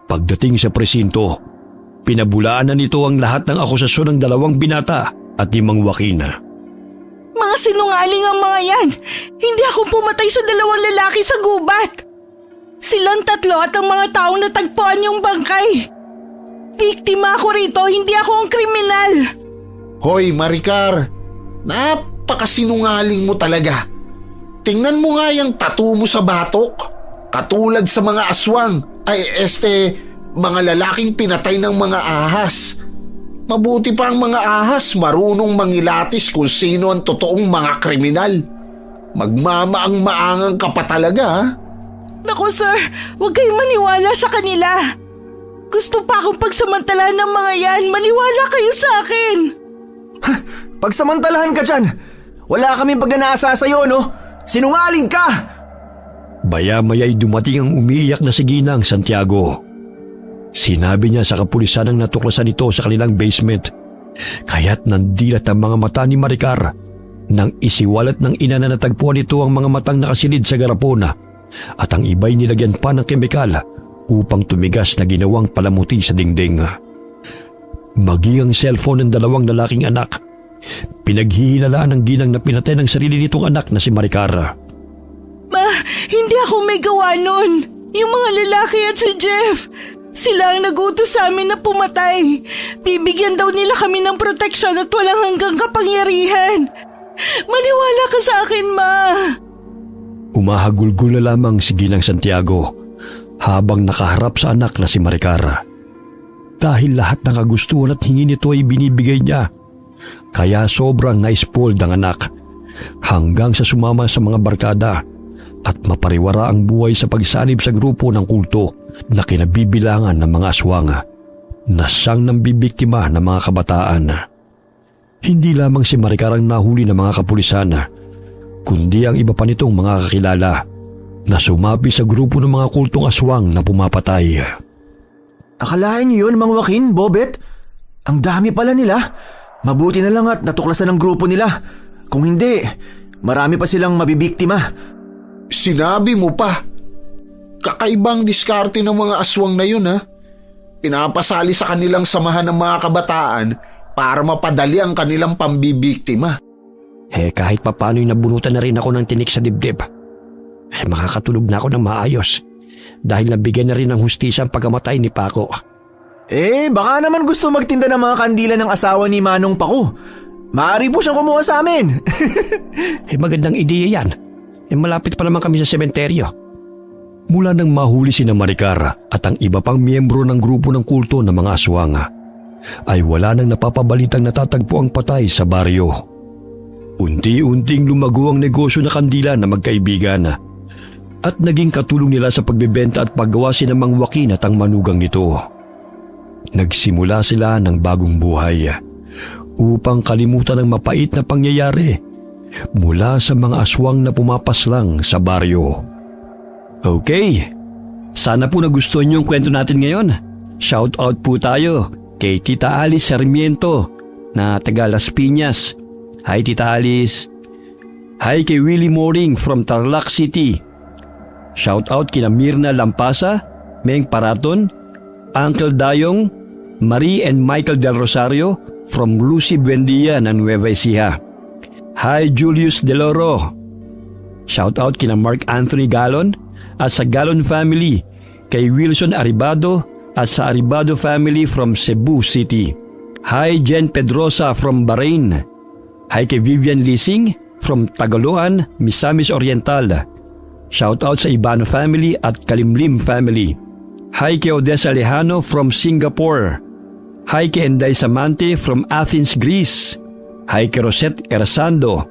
Pagdating sa presinto, pinabulaan na nito ang lahat ng akusasyon ng dalawang binata at ni Mang Joaquin. Mga sinungaling ang mga yan. Hindi ako pumatay sa 2 lalaki sa gubat. Silang 3 at ang mga taong natagpuan yung bangkay. Biktima ako rito, hindi ako ang kriminal. Hoy, Maricar, napakasinungaling mo talaga. Tingnan mo nga yung tattoo mo sa batok. Katulad sa mga aswang, mga lalaking pinatay ng mga ahas. Mabuti pa ang mga ahas marunong mangilatis kung sino ang totoong mga kriminal. Magmamaang-maangang ka pa talaga, ha? Naku sir, huwag kayong maniwala sa kanila. Gusto pa akong pagsamantalahan ng mga yan. Maniwala kayo sa akin. Pagsamantalahan ka dyan! Wala kaming pagnanasa sa'yo, no? Sinungaling ka! Maya-maya'y dumating ang umiiyak na si Ginang Santiago. Sinabi niya sa kapulisan ang natuklasan ito sa kanilang basement. Kaya't nandilat ang mga mata ni Maricar nang isiwalat ng ina na natagpuan ito ang mga matang nakasilid sa garapona at ang iba'y nilagyan pa ng kemikal upang tumigas na ginawang palamuti sa dingding. Maging ang cellphone ng 2 lalaking anak, pinaghihinalaan ng Ginang na pinatay ng sarili nitong anak na si Maricar. Ma, hindi ako may gawa nun. Yung mga lalaki at si Jeff, sila ang nagutos sa amin na pumatay. Bibigyan daw nila kami ng proteksyon at walang hanggang kapangyarihan. Maniwala ka sa akin, Ma. Umahagulgul na lamang si Ginang Santiago habang nakaharap sa anak na si Maricar. Dahil lahat ng kagustuhan at hingin nito ay binibigay niya, kaya sobrang na-spoiled ang anak hanggang sa sumama sa mga barkada at mapariwara ang buhay sa pagsanib sa grupo ng kulto na kinabibilangan ng mga aswang na siyang nambibiktima ng mga kabataan. Hindi lamang si Maricar ang nahuli ng mga kapulisan, kundi ang iba pa nitong mga kakilala na sumapi sa grupo ng mga kultong aswang na pumapatay. Akalain niyo yun, Mang Joaquin, Bobet? Ang dami pala nila. Mabuti na lang at natuklasan ng grupo nila. Kung hindi, marami pa silang mabibiktima. Sinabi mo pa. Kakaibang diskarte ng mga aswang na yun, ha? Pinapasali sa kanilang samahan ng mga kabataan para mapadali ang kanilang pambibiktima. Kahit papano'y nabunutan na rin ako ng tinik sa dibdib. Makakatulog na ako ng maayos dahil nabigyan na rin ng hustisya ang pagkamatay ni Paco. Baka naman gusto magtinda ng mga kandila ng asawa ni Manong Paco. Maaari po siyang kumuha sa amin. Magandang ideya yan. Malapit pa naman kami sa sementeryo. Mula nang mahuli si Maricar at ang iba pang miyembro ng grupo ng kulto ng mga aswang, ay wala nang napapabalitang natatagpo ang patay sa baryo. Unti-unting lumago ang negosyo na kandila na magkaibigan at naging katulong nila sa pagbebenta at paggawa si Mang Joaquin at ang manugang nito. Nagsimula sila ng bagong buhay upang kalimutan ang mapait na pangyayari mula sa mga aswang na pumapaslang sa baryo. Okay, sana po nagustuhan niyo ang kwento natin ngayon. Shout out po tayo kay Tita Alice Sarmiento na taga Las Piñas. Hi Tita Alice. Hi kay Willie Moring from Tarlac City. Shout out kina Mirna Lampasa, Meng Paraton, Uncle Dayong, Marie and Michael Del Rosario from Lucy Buendia ng Nueva Ecija. Hi Julius Deloro. Shout out kina Mark Anthony Galon at sa Galon family, kay Wilson Aribado at sa Aribado family from Cebu City. Hi Jen Pedrosa from Bahrain. Hi kay Vivian Lising from Tagaloan, Misamis Oriental. Shout out sa Ibano family at Kalimlim family. Hi kay Odessa Lejano from Singapore. Hi kay Enday Samante from Athens, Greece. Hi kay Rosette Erasando.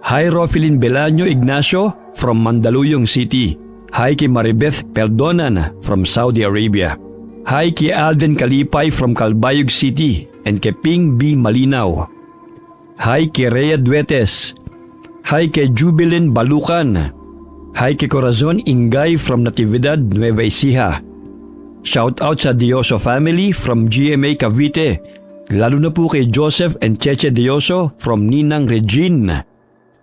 Hi Rofelyn Belaño Ignacio from Mandaluyong City. Hi kay Maribeth Perdonan from Saudi Arabia. Hi kay Alden Kalipay from Calbayog City and kay Ping B. Malinaw. Hi kay Rhea Duetes. Hi kay Jubilin Balukan. Hi kay Corazon Ingay from Natividad, Nueva Ecija. Shout out sa Dioso family from GMA Cavite, lalo na po kay Joseph and Cheche Dioso from Ninang Regine.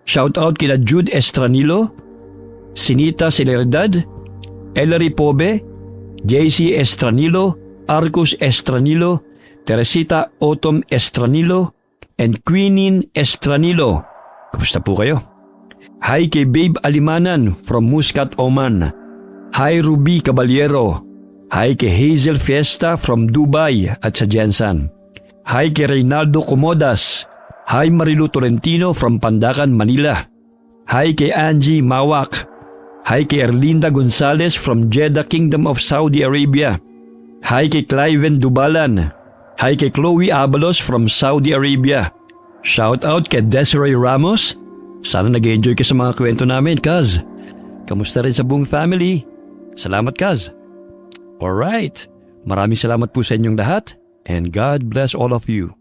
Shout out kila Jude Estranilo, Sinita Celeridad, Ellery Pobe, JC Estranilo, Arcus Estranilo, Teresita Otom Estranilo, and Queenin Estranilo Kumusta po kayo? Hi kay Babe Alimanan from Muscat, Oman. Hi Ruby Caballero. Hi kay Hazel Fiesta from Dubai at sa Jensan. Hi kay Reynaldo Comodas. Hi Marilu Tolentino from Pandacan, Manila. Hi kay Angie Mawak. Hi kay Erlinda Gonzalez from Jeddah, Kingdom of Saudi Arabia. Hi kay Cliven Dubalan. Hi kay Chloe Abalos from Saudi Arabia. Shout out kay Desiree Ramos. Sana nag-enjoy ka sa mga kwento namin, Kaz. Kamusta rin sa buong family? Salamat, Kaz. Alright. Maraming salamat po sa inyong lahat and God bless all of you.